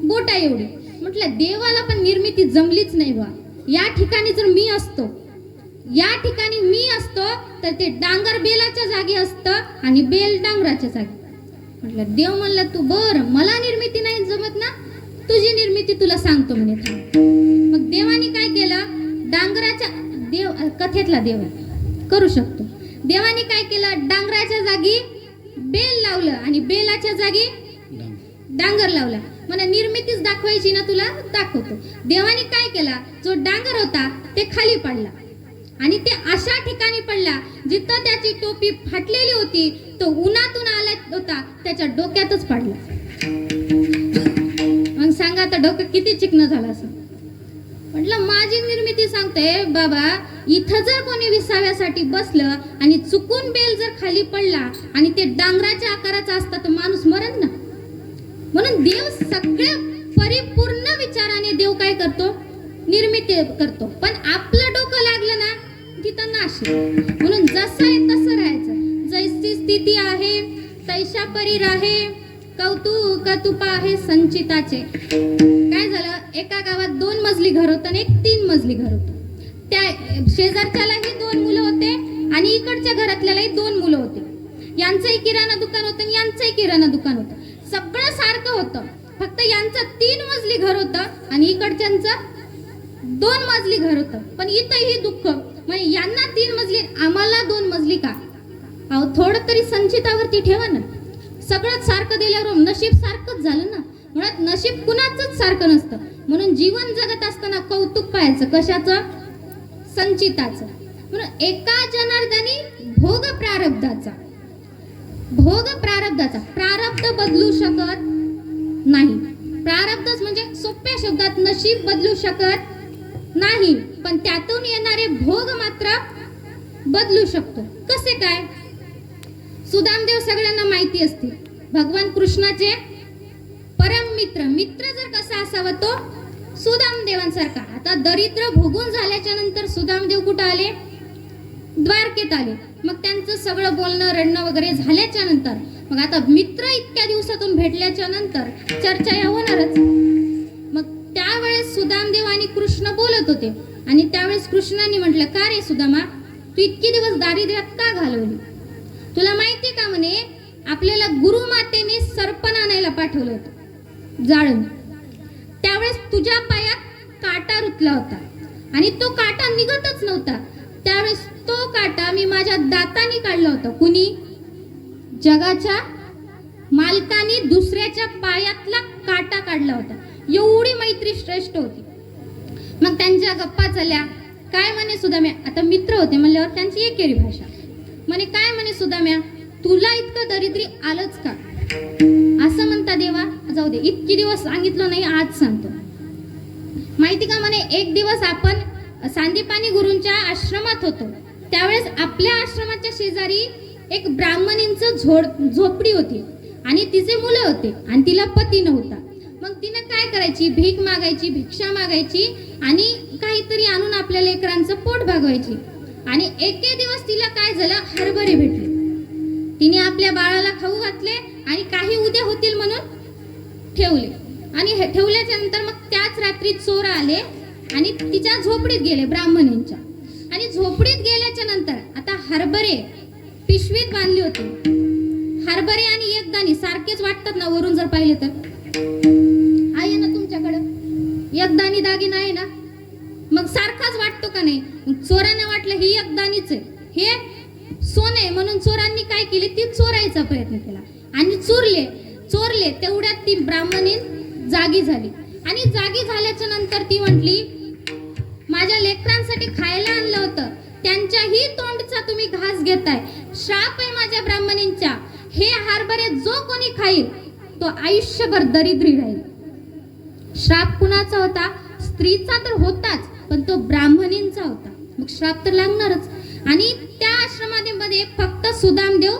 बोटा एवढी. म्हटलं देवाला पण निर्मिती जमलीच नाही बा. या ठिकाणी जर मी असतो, या ठिकाणी मी असतो तर ते डांगर बेलाच्या जागी असतं आणि बेल डांगराच्या जागी. म्हटलं देव म्हणला तू बर, मला निर्मिती नाही जमत ना, तुझी निर्मिती तुला सांगतो म्हणे, थांब. मग देवाने काय केलं, डांगराच्या, देव कथेतला देव करू शकतो, देवाने काय केलं, डांगराच्या जागी बेल लावलं आणि बेलाच्या जागी डांगर लावला. मला निर्मितीच दाखवायची ना, तुला दाखवतो. देवाने काय केला, जो डांगर होता ते खाली पडला आणि ते अशा ठिकाणी पडला जिथं त्याची टोपी फाटलेली होती. तो उन्हातून आला होता, त्याच्या डोक्यातच पडला. मग सांगा आता डोकं किती चिकन झालं असं. म्हटलं माझी निर्मिती सांगते बाबा, इथं जर कोणी विसाव्यासाठी बसलं आणि चुकून बेल जर खाली पडला आणि ते डांगराच्या आकाराचा असता तर माणूस मरण ना. म्हणून देव सगळ्या परिपूर्ण विचाराने देव काय करतो, निर्मिती करतो. पण आपलं डोकं लागलं ना तिथं नाश. म्हणून जसं आहे तसं राहायचं. जैसी स्थिती आहे तैशा परी राहे, कौतुक तुपा आहे संचिताचे. काय झालं, एका गावात 2 मजली घर होतं आणि एक 3 मजली घर होतं. त्या शेजारच्यालाही 2 मुलं होते आणि इकडच्या घरातल्यालाही 2 मुलं होते. यांचंही किराणा दुकान होतं आणि यांचंही किराणा दुकान होतं. सगळं सारखं होतं, फक्त यांचं 3 मजली घर होतं आणि इकडच्यांचं 2 मजली घर होतं. पण इथंही दुःख, म्हणजे यांना 3 मजली, आम्हाला 2 मजली का? अहो थोडं तरी संचितावरती ठेवा ना. सगळं सारखं दिल्यावर नशीब सारखंच झालं ना. मुळात नशीब कुणाचंच सारखं नसतं. म्हणून जीवन जगत असताना कौतुक पाहायचं, कशाचं, संचिताचं. म्हणून एका जनार्दनी भोग प्रारब्धाचा, भोग प्रारब्धाचा. प्रारब्ध बदलू शकत नाही. प्रारब्धच म्हणजे सोप्या शब्दात नशीब बदलू शकत नाही, पण त्यातून येणारे भोग मात्र बदलू शकतो. कसे काय? सुदामदेव सगळ्यांना माहिती असते, भगवान कृष्णाचे परम मित्र. मित्र जर कसा असावा तो सुदामदेवांसारखा. आता दरिद्र भोगून झाल्याच्या नंतर सुदामदेव कुठं आले, द्वारकेत आले. मग त्यांचं सगळं बोलणं रडणं वगैरे झाल्याच्या नंतर मग आता मित्र इतक्या दिवसातून भेटल्याच्या नंतर चर्चा या होणारच. मग त्यावेळेस सुदामदेव आणि कृष्ण बोलत होते आणि त्यावेळेस कृष्णाने म्हटलं, का रे सुदामा, तू इतके दिवस दारिद्र्यात का घालवली? तुला माहिती का म्हणे, आपल्याला गुरुमातेने सरपण आणायला पाठवलं होतं जाळून. त्यावेळेस तुझ्या पायात काटा रुतला होता आणि तो काटा निघतच नव्हता. त्यावेळेस तो काटा मी माझ्या दाताने काढला होता. कुणी? जगाच्या मालकाने दुसऱ्याच्या पायातला काटा काढला होता. एवढी मैत्री श्रेष्ठ होती. मग त्यांच्या गप्पा चालल्या. काय म्हणे सुदाम्या, आता मित्र होते म्हणल्यावर त्यांची एकेरी भाषा. म्हणे काय म्हणे सुदाम्या, तुला इतकं दरिद्री आलंच का? असं म्हणता देवा, जाऊ दे, इतकी दिवस सांगितलं नाही, आज सांगतो. माहिती का म्हणे, एक दिवस आपण सांदीपानी गुरूंच्या आश्रमात होतो. त्यावेळेस आपल्या आश्रमाच्या शेजारी एक ब्राह्मणींचं झोपडी होती आणि तिचे मुलं होते आणि तिला पती नव्हता. मग तिनं काय करायची, भीक मागायची, भिक्षा मागायची आणि काहीतरी आणून आपल्या लेकरांचं पोट भागवायची. आणि एके दिवस तिला काय झालं, हरभरे भेटले. तिने आपल्या बाळाला खाऊ घातले आणि काही उद्या होतील म्हणून ठेवले. आणि ठेवल्याच्या नंतर मग त्याच रात्री चोर आले आणि तिच्या झोपडीत गेले, ब्राह्मणींच्या. आणि झोपडीत गेल्याच्या नंतर आता हरभरे पिशवीत बांधले होते. हरभरे आणि एक दाणी सारखेच वाटतात ना, वरून जर पाहिले तर. आहे ना तुमच्याकडं एक दाणी दागिना आहे ना, मग सारखाच वाटतो का नाही? चोरांना वाटलं ही एक दाणीच आहे, हे सोने, म्हणून चोरांनी काय केले, ती चोरायचा प्रयत्न केला आणि चोरले. तेवढ्यात ती ब्राह्मणी जागी झाली. आणि जागी झाल्याच्या नंतर ती म्हटली, माझ्या लेकरांसाठी खायला आणलं होतं, त्यांच्याही तोंडचा तुम्ही घास घेताय. श्राप आहे माझ्या ब्राह्मणींच्या. हे हरभरे जो कोणी खाईल तो आयुष्यभर दरिद्री राहील. श्राप कुणाचा होता? स्त्रीचा तर होताच, पण तो ब्राह्मणींचा होता. मग श्राप तर लागणारच. आणि त्या आश्रमामध्ये फक्त सुदामदेव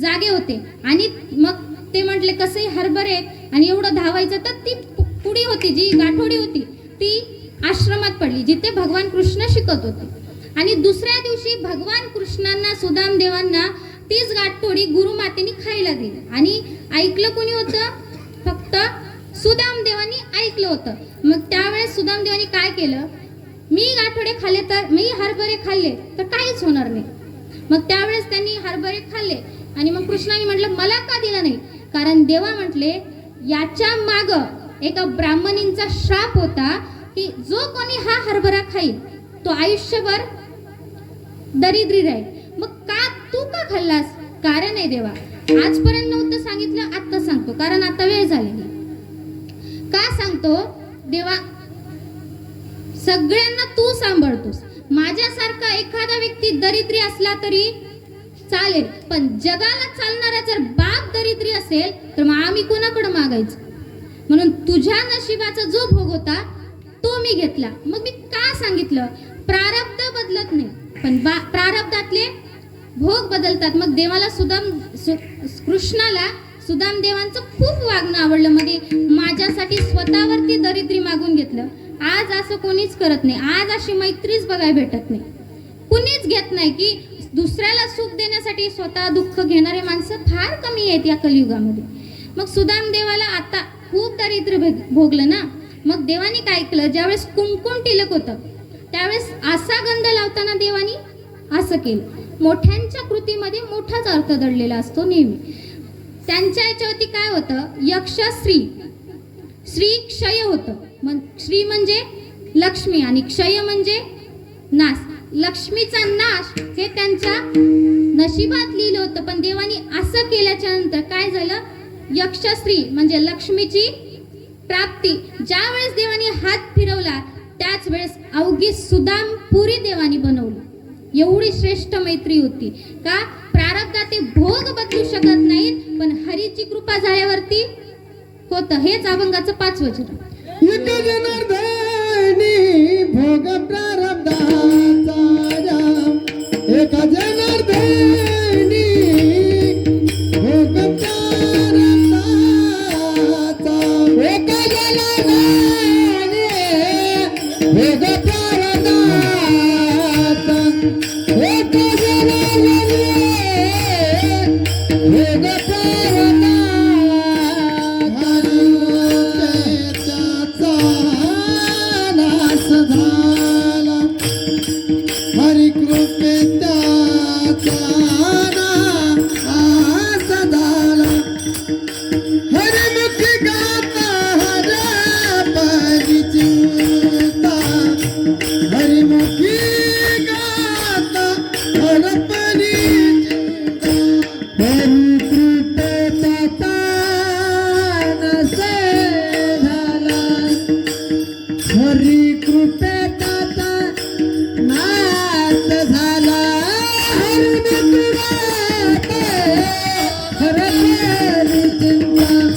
जागे होते. आणि मग ते म्हटले, कसंही हरभरे आणि एवढं धावायचं. तर ती पुडी होती, जी गाठोडी होती, ती आश्रमात पडली, जिथे भगवान कृष्ण शिकत होते. आणि दुसऱ्या दिवशी भगवान कृष्णांना, सुदामदेवांना तीच गाठोडी गुरुमातेने खायला दिली. आणि ऐकलं कोणी होतं? फक्त सुदामदेवांनी ऐकलं होतं. मग त्यावेळेस सुदामदेवांनी काय केलं, मी गाठोडे खाल्ले तर, मी हरभरे खाल्ले तर काहीच होणार नाही. मग त्यावेळेस त्यांनी हरभरे खाल्ले. आणि मग कृष्णाने म्हटलं, मला का दिलं नाही? कारण देवा म्हटले, याच्या माग एका ब्राह्मणींचा श्राप होता की जो कोणी हा हरभरा खाईल तो आयुष्यभर दरिद्री राहील. मग तू का खाल्लास? कारण आहे देवा, आजपर्यंत नव्हतं सांगितलं, आता सांगतो, कारण आता वेळ झालेली. का सांगतो देवा? सगळ्यांना तू सांभाळतोस. माझ्यासारखा एखादा व्यक्ती दरिद्री असला तरी चालेल, पण जगाला चालणारा जर बाप दरिद्री असेल तर मग आम्ही कोणाकडे मागायचं? म्हणून तुझ्या नशिबाचा जो भोग होता तो मी घेतला. मग मी का सांगितलं? प्रारब्ध बदलत नाही, पण प्रारब्धातले भोग बदलतात. मग देवाला कृष्णाला सुदामदेवांचं खूप वागणं आवडलं. मध्ये माझ्यासाठी स्वतःवरती दरिद्री मागून घेतलं. आज असं कोणीच करत नाही. आज अशी मैत्रीच बघायला भेटत नाही. कुणीच घेत नाही की दुसऱ्याला सुख देण्यासाठी स्वतः दुःख घेणारे माणसं फार कमी आहेत या कलियुगामध्ये. मग सुदामदेवाला आता खूप दारिद्र्य भोगलं ना. मग देवानी काय केलं, ज्यावेळेस कुंकुम टिलक होतं त्यावेळेस असा गंध लावताना देवानी असं केलं. मोठ्यांच्या कृतीमध्ये मोठाच अर्थ दडलेला असतो नेहमी. त्यांच्या याच्यावरती काय होतं, यक्ष श्री क्षय होतं. मग श्री म्हणजे लक्ष्मी आणि क्षय म्हणजे नाश. लक्ष्मीचा नाश हे त्यांच्या नशिबात लिहिलं होतं, पण देवानी असं केल्याच्या नंतर काय झालं, यक्षश्री म्हणजे लक्ष्मीची प्राप्ती. ज्या वेळेस देवानी हात फिरवला त्याच वेळेस अवघी सुदामपुरी देवानी बनवली. एवढी श्रेष्ठ मैत्री होती. का? प्रारब्धात ते भोग बदलू शकत नाहीत, पण हरीची कृपा झाल्यावरती होतं. हेच अभंगाचं 5 वचन. एक जनार्दनी भोग प्रारब्धाचा, एक जनार्दनी भोग प्रारब्धाचा, एक जनार्दनी भोग प्रारब्धाचा, एक जनार्दनी भोग प्रारब्धाचा. झाला हरी कृपेचा आस झाला. हरिमुखी गाता हर परिचिता, गेली चिंता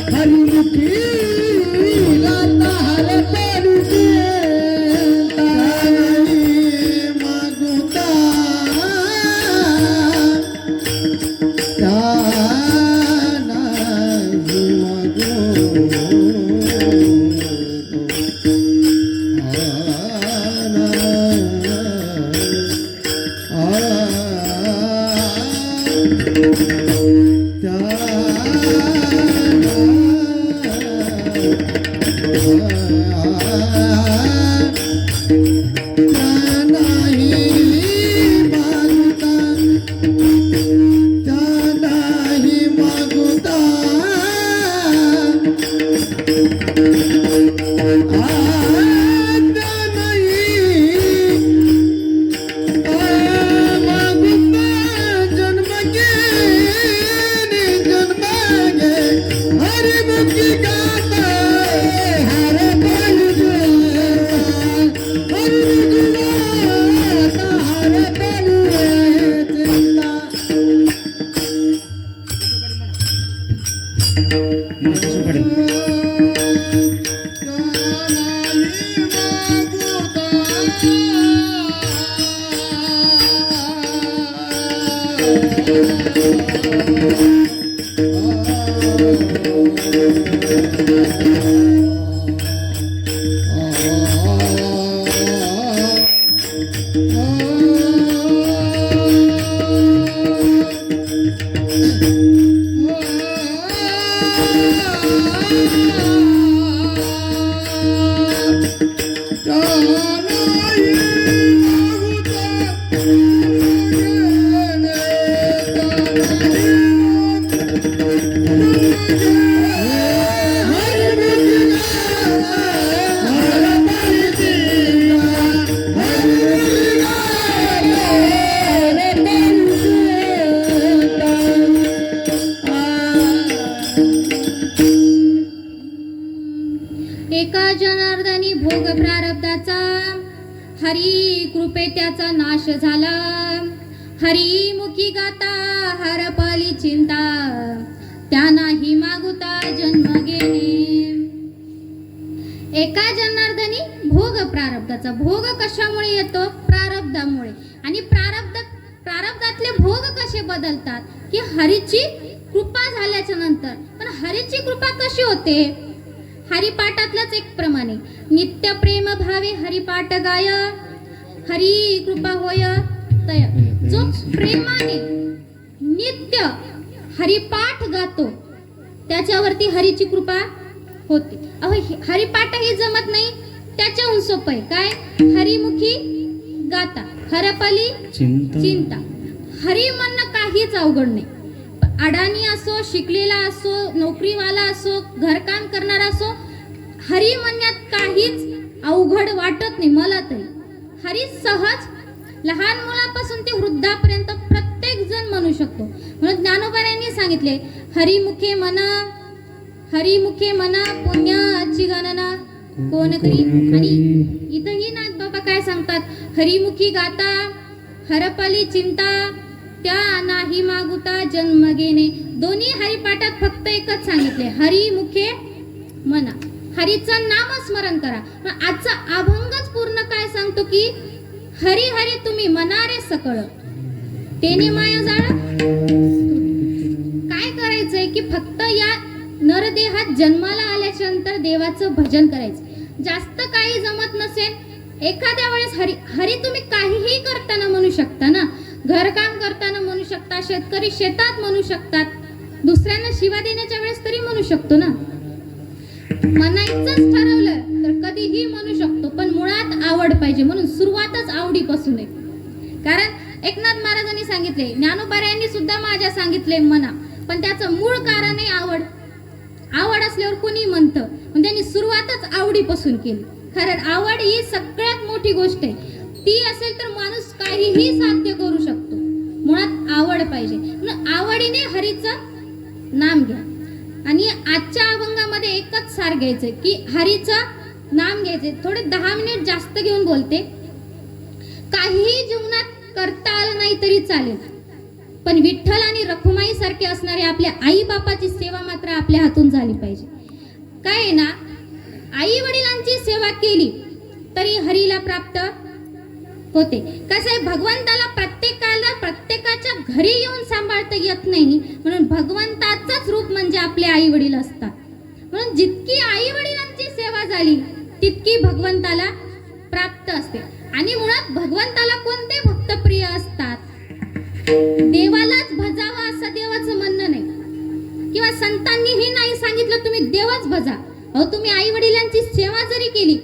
हरिमुखी गाता हरपली चिंता मागुता एका जनार्दनी भोग प्रारब्धाचा हरी कृपे त्याचा नाश झाला हरी मुखी गाता हरपली चिंता त्या नाही मागुता जन्म घेणे एका जनार्दनी भोग प्रारब्धाचा भोग कशामुळे येतो प्रारब्धामुळे आणि प्रारब्धातले भोग कसे बदलतात की हरीची कृपा झाल्याच्या नंतर पण हरीची कृपा कशी होते हरिपाठातलंच एक प्रमाणे नित्य प्रेम भावे हरिपाठ गाय हरी कृपा होय तय जो प्रेमाने नित्य हरिपाठ गातो त्याच्यावरती हरीची कृपा होते हरिपाठही जमत नाही त्याच्याहून सोपं आहे काय हरिमुखी गाता हरपली चिंता हरी म्हणणं काहीच अवघड नाही अडाणी असो शिकलेला असो नोकरीवाला असो घरकाम करणारा असो हरी म्हणण्यात काहीच अवघड वाटत नाही मला तरी हरी सहज लहान मुलापासून ते वृद्धापर्यंत प्रत्येक जण म्हणू शकतो म्हणून ज्ञानोबांनी सांगितले हरिमुखे मना पुण्याची गणना कोणतरी आणि इथंही नाथ बाबा काय सांगतात हरिमुखी गाता हरपली चिंता त्या नाही मागुता जन्म घेणे दोन्ही हरिपाठात फक्त एकच सांगितले हरिमुखे मना हरीचं नामस्मरण करा पण आजचा अभंगच पूर्ण काय सांगतो की हरी हरी तुम्ही मनारे सकळ तेने माया जाळ काय करायचंय की फक्त या नरदेहात जन्माला आल्याच्या नंतर देवाचं भजन करायचं जास्त काही जमत नसेल एखाद्या वेळेस हरी तुम्ही काहीही करताना म्हणू शकता ना घरकाम करताना म्हणू शकता शेतकरी शेतात म्हणू शकतात दुसऱ्यांना शिवा देण्याच्या वेळेस तरी म्हणू शकतो ना म्हणायचंच ठरवलं तर कधीही म्हणू शकतो पण मुळात आवड पाहिजे म्हणून सुरुवातच आवडीपासून आहे कारण एकनाथ महाराजांनी सांगितले ज्ञानोबाऱ्यांनी सुद्धा माझ्या सांगितले म्हणा पण त्याचं मूळ कारण आहे आवड असल्यावर कोणी म्हणतं पण त्यांनी सुरुवातच आवडीपासून केली खरं आवड ही सगळ्यात मोठी गोष्ट आहे ती असेल तर माणूस काहीही साध्य करू शकतो मुळात आवड पाहिजे म्हणून आवडीने हरीचं नाम घ्या आणि आजच्या अभंगामध्ये एकच सार घ्यायचं की हरीचं नाम घ्यायचे थोडे 10 मिनिट जास्त घेऊन बोलते काहीही जीवनात करता आलं नाही तरी चालेल पण विठ्ठल आणि रखुमाई सारखे असणारे आपल्या आई बापाची सेवा मात्र आपल्या हातून झाली पाहिजे. काय आहे ना, आई वडिलांची सेवा केली तरी हरीला प्राप्त होते. कसं आहे, भगवंताला प्रत्येकाच्या घरी येऊन सांभाळता येत नाही, म्हणून भगवंताचंच रूप म्हणजे आपले आई वडील असतात. म्हणून जितकी आई वडिलांची सेवा झाली तितकी भगवंताला प्राप्त असते. आणि मुळात भगवंताला कोणते भक्त प्रिय असतात? देवालाच भजावं असं देवाचं म्हणणं नाही, किंवा संतांनीही नाही सांगितलं तुम्ही देवच भजा. अहो, तुम्ही आई वडिलांची सेवा जरी केली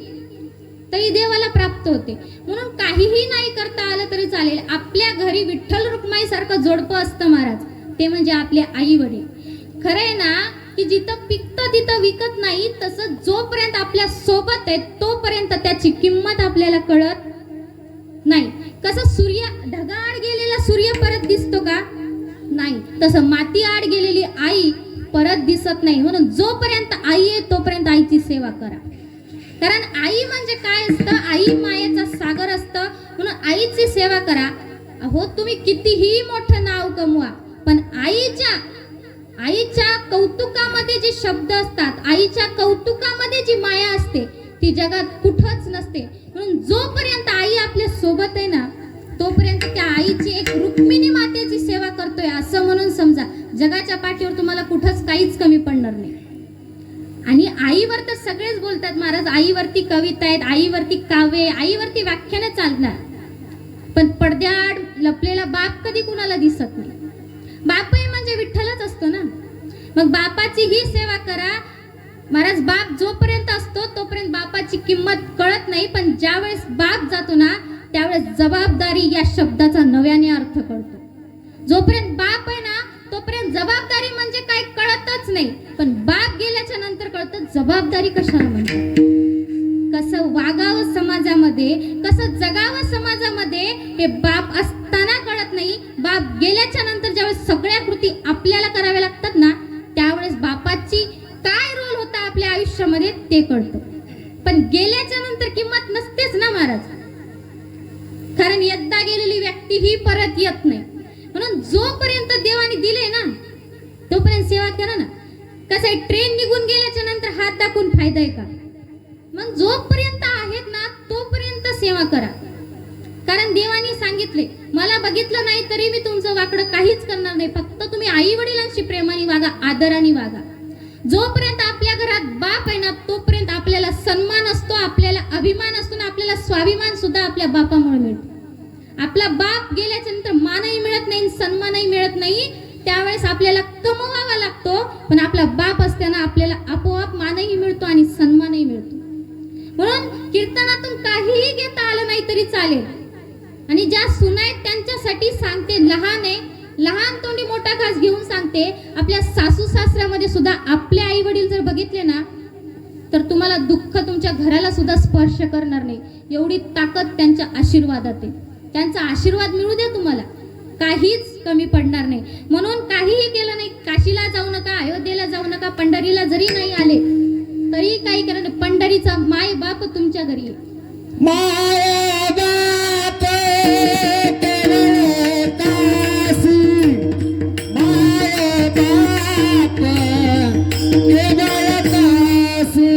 तरी देवाला प्राप्त होते. म्हणून काहीही नाही करता आलं तरी चालेल, आपल्या घरी विठ्ठल रुक्माई सारखं जोडपं असतं महाराज, ते म्हणजे आपले आई वडील. खरं आहे ना की जिथं पिकतं तिथं विकत नाही, तसं जोपर्यंत आपल्या सोबत आहे तोपर्यंत त्याची किंमत आपल्याला कळत नाही. कसं ढगाआड गेलेला सूर्य परत दिसतो का? नाही. तसं माती आड गेलेली आई परत दिसत नाही. म्हणून जोपर्यंत आई आहे तोपर्यंत आईची सेवा करा. कारण आई म्हणजे काय असतं? आई मायेचा सागर असतं. म्हणून आईची सेवा करा. हो, तुम्ही कितीही मोठं नाव कमवा, पण आईच्या कौतुकामध्ये जे शब्द असतात, आईच्या कौतुकामध्ये जी माया असते ती जगात कुठंच नसते. म्हणून जोपर्यंत आई आपल्या सोबत आहे ना तोपर्यंत त्या आईची एक रुक्मिणी मातेची सेवा करतोय असं म्हणून समजा. जगाच्या पाठीवर तुम्हाला कुठंच काहीच कमी पडणार नाही. आणि आईवर तर सगळेच बोलतात महाराज, आईवरती कविता आहेत, आईवरती काव्य, आईवरती व्याख्यानं चालणार, पण पडद्याआड लपलेला बाप कधी कुणाला दिसत नाही. बापही म्हणजे विठ्ठलच असतो ना. मग बापाची ही सेवा करा महाराज. बाप जोपर्यंत असतो तोपर्यंत बापाची किंमत कळत नाही, पण ज्यावेळेस बाप जातो ना त्यावेळेस जबाबदारी या शब्दाचा नव्याने अर्थ कळतो. जोपर्यंत बाप आहे ना तोपर्यंत जबाबदारी म्हणजे काय कळतच नाही, पण बाप गेल्याच्या नंतर कळतं जबाबदारी कशाला म्हणतात. कसं वागावं समाजामध्ये, कसं जगावं समाजामध्ये हे बाप असताना कळत नाही. बाप गेल्याच्या नंतर ज्यावेळेस सगळ्या कृती आपल्याला कराव्या लागतात ना त्यावेळेस बापाची काय रोल होता आपल्या आयुष्यामध्ये ते कळतं. पण गेल्याच्या नंतर किंमत नसतेच ना महाराज, कारण एकदा गेलेली व्यक्ती ही परत येत नाही. म्हणून जोपर्यंत देवाने दिले ना तोपर्यंत सेवा करा ना. कसं आहे, ट्रेन निघून गेल्याच्या नंतर हात दाखवून फायदा आहे का? मग जोपर्यंत आहेत ना तोपर्यंत सेवा करा. कारण देवाने सांगितले, मला बघितलं नाही तरी मी तुमचं वाकडं काहीच करणार नाही, फक्त तुम्ही आई वडिलांशी प्रेमाने वागा, आदराने वागा. जोपर्यंत आपल्या घरात बाप आहे ना तोपर्यंत आपल्याला सन्मान असतो, आपल्याला अभिमान असतो ना, आपल्याला स्वाभिमान सुद्धा आपल्या बापामुळे मिळतो. आपला बाप गेल्याच्या नंतर मानही मिळत नाही, सन्मानही मिळत नाही, त्यावेळेस आपल्याला कमवावा लागतो. पण आपला बाप असताना आपल्याला आपोआप मानही मिळतो आणि सन्मानही मिळतो. म्हणून कीर्तनातून काहीही घेता आलं नाही तरी चालेल. आणि ज्या सुना आहेत त्यांच्यासाठी सांगते, लहान तोंडी मोठा घास घेऊन सांगते, आपल्या सासू सासऱ्यामध्ये सुद्धा आपले आई वडील जर बघितले ना तर तुम्हाला दुःख तुमच्या घराला सुद्धा स्पर्श करणार नाही. एवढी ताकद त्यांच्या आशीर्वादात आहे. त्यांचा आशीर्वाद मिळू द्या, तुम्हाला काहीच कमी पडणार नाही. म्हणून काहीही केलं नाही, काशीला जाऊ नका, अयोध्येला जाऊ नका, पंढरीला जरी नाही आले तरी काही करा नाही. पंढरीचा माय बाप तुमच्या घरी आहे. माय बाप केले काशी, माय बाप केले काशी,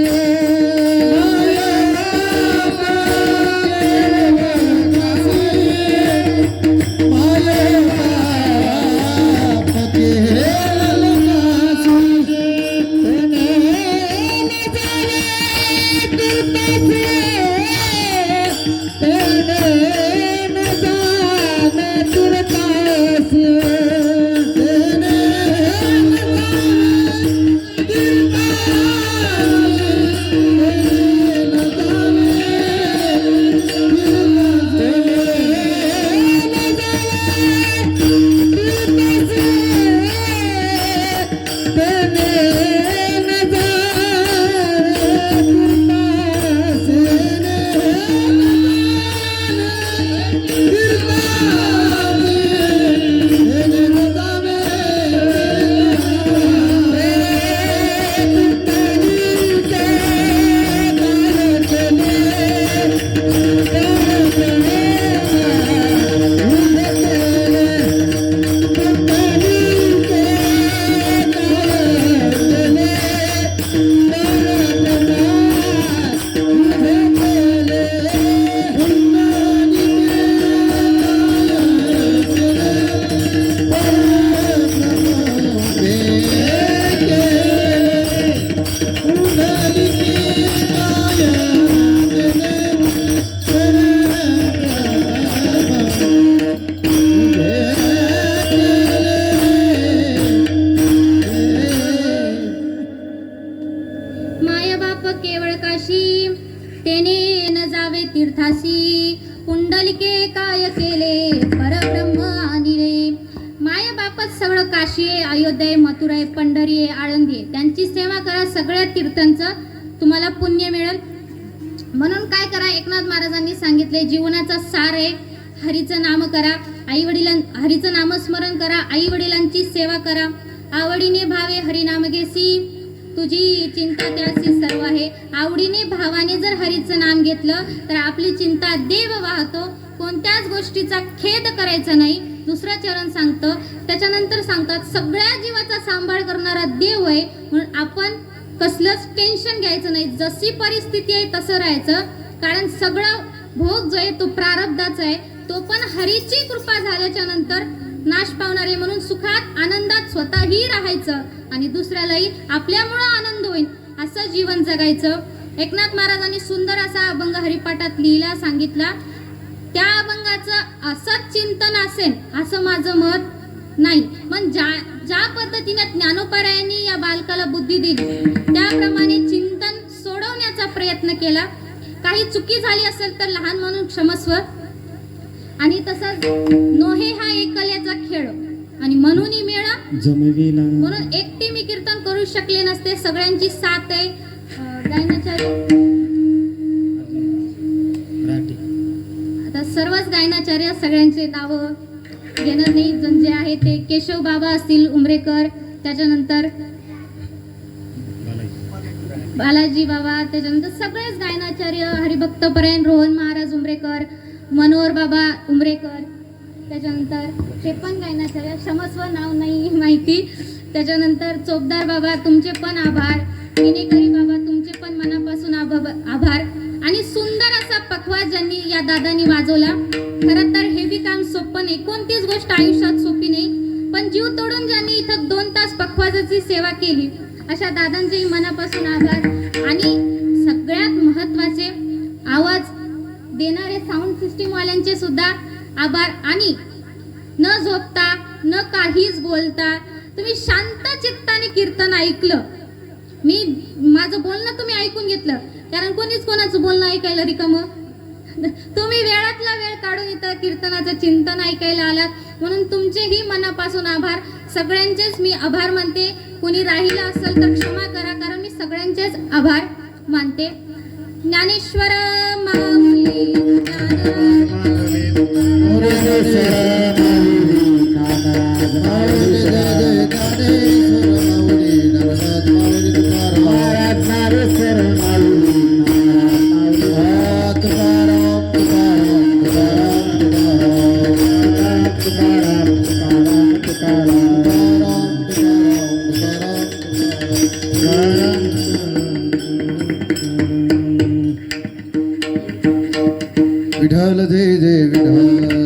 तेने न जावे तीर्थासी, पुंडलिके काय केले परब्रह्म आणिले. माया बापच सगळं काशी आहे, अयोध्या आहे, मथुरा आहे, पंढरी आहे, आळंदी आहे. त्यांची सेवा करा, सगळ्या तीर्थांचं तुम्हाला पुण्य मिळेल. म्हणून काय करा, एकनाथ महाराजांनी सांगितले जीवनाचा सार आहे हरीचं नाम करा, हरीचं नामस्मरण करा, आई वडिलांची सेवा करा. आवडीने भावे हरिनाम घेसी, तुझी चिंता त्यासी सर्व आहे. आवडीने भावाने जर हरीचं नाम घेतलं तर आपली चिंता देव वाहतो. कोणत्याच गोष्टीचा खेद करायचा नाही. दुसरं चरण सांगतं, त्याच्यानंतर सांगतात सगळ्या जीवाचा सांभाळ करणारा देव आहे, म्हणून आपण कसलंच टेन्शन घ्यायचं नाही. जशी परिस्थिती आहे तसं राहायचं, कारण सगळं भोग जो आहे तो प्रारब्धाचा आहे, तो पण हरीची कृपा झाल्याच्या नंतर नाश पावणार आहे. म्हणून सुखात आनंदात स्वतःही राहायचं आणि दुसऱ्यालाही आपल्यामुळं आनंद होईल असं जीवन जगायचं. एकनाथ महाराजांनी सुंदर असा अभंग हरिपाठात लिहिला, सांगितला. त्या अभंगाचं असंच चिंतन असेल असं माझं मत नाही. पण ज्या पद्धतीने ज्ञानोपारायांनी या बालकाला बुद्धी दिली त्याप्रमाणे चिंतन सोडवण्याचा प्रयत्न केला. काही चुकी झाली असेल तर लहान म्हणून क्षमस्व. आणि तसंच नोहे हा एकल्याचा खेळ आणि म्हणून मेळा जमविला, म्हणून एकटी मी कीर्तन करू शकले नसते. सगळ्यांची साथ आहे. गायनाचार्य आता सर्वच गायनाचार्य सगळ्यांचे नावं घेणार नाही. जण जे आहे ते केशव बाबा असतील उमरेकर, त्याच्यानंतर बालाजी बाबा, त्याच्यानंतर सगळेच गायनाचार्य, हरिभक्तपरायण रोहन महाराज उमरेकर, मनोहर बाबा उमरेकर, त्याच्यानंतर ते पण गायनाचार्य, क्षमस्व नाव नाही माहिती. त्याच्यानंतर चोपदार बाबा तुमचे पण आभार. विनेकरी बाबा तुमचे पण मनापासून आभार. आणि सुंदर असा पखवाज ज्यांनी या दादांनी वाजवला. खरं तर हे बी काम सोपं नाही, कोणतीच गोष्ट आयुष्यात सोपी नाही, पण जीव तोडून ज्यांनी इथं 2 तास पखवाजाची सेवा केली अशा दादांचेही मनापासून आभार. आणि सगळ्यात महत्त्वाचे आवाज देणारे साऊंड सिस्टीम वाल्यांचे सुद्धा आभार. आणि न झोपता न काहीच बोलता तुम्ही शांत चित्ताने कीर्तन ऐकलं. माझं बोलणं तुम्ही ऐकून घेतलं, कारण कोणीच कोणाचं बोलणं ऐकायला रिकामं. तुम्ही वेळातला वेळ काढून इथं कीर्तनाचं चिंतन ऐकायला आलात, म्हणून तुमचेही मनापासून आभार. सगळ्यांचेच मी आभार मानते. कोणी राहिलं असेल तर क्षमा करा, कारण मी सगळ्यांचेच आभार मानते. ज्ञानेश्वर माऊली विठ्ठल जय जय विठ्ठल.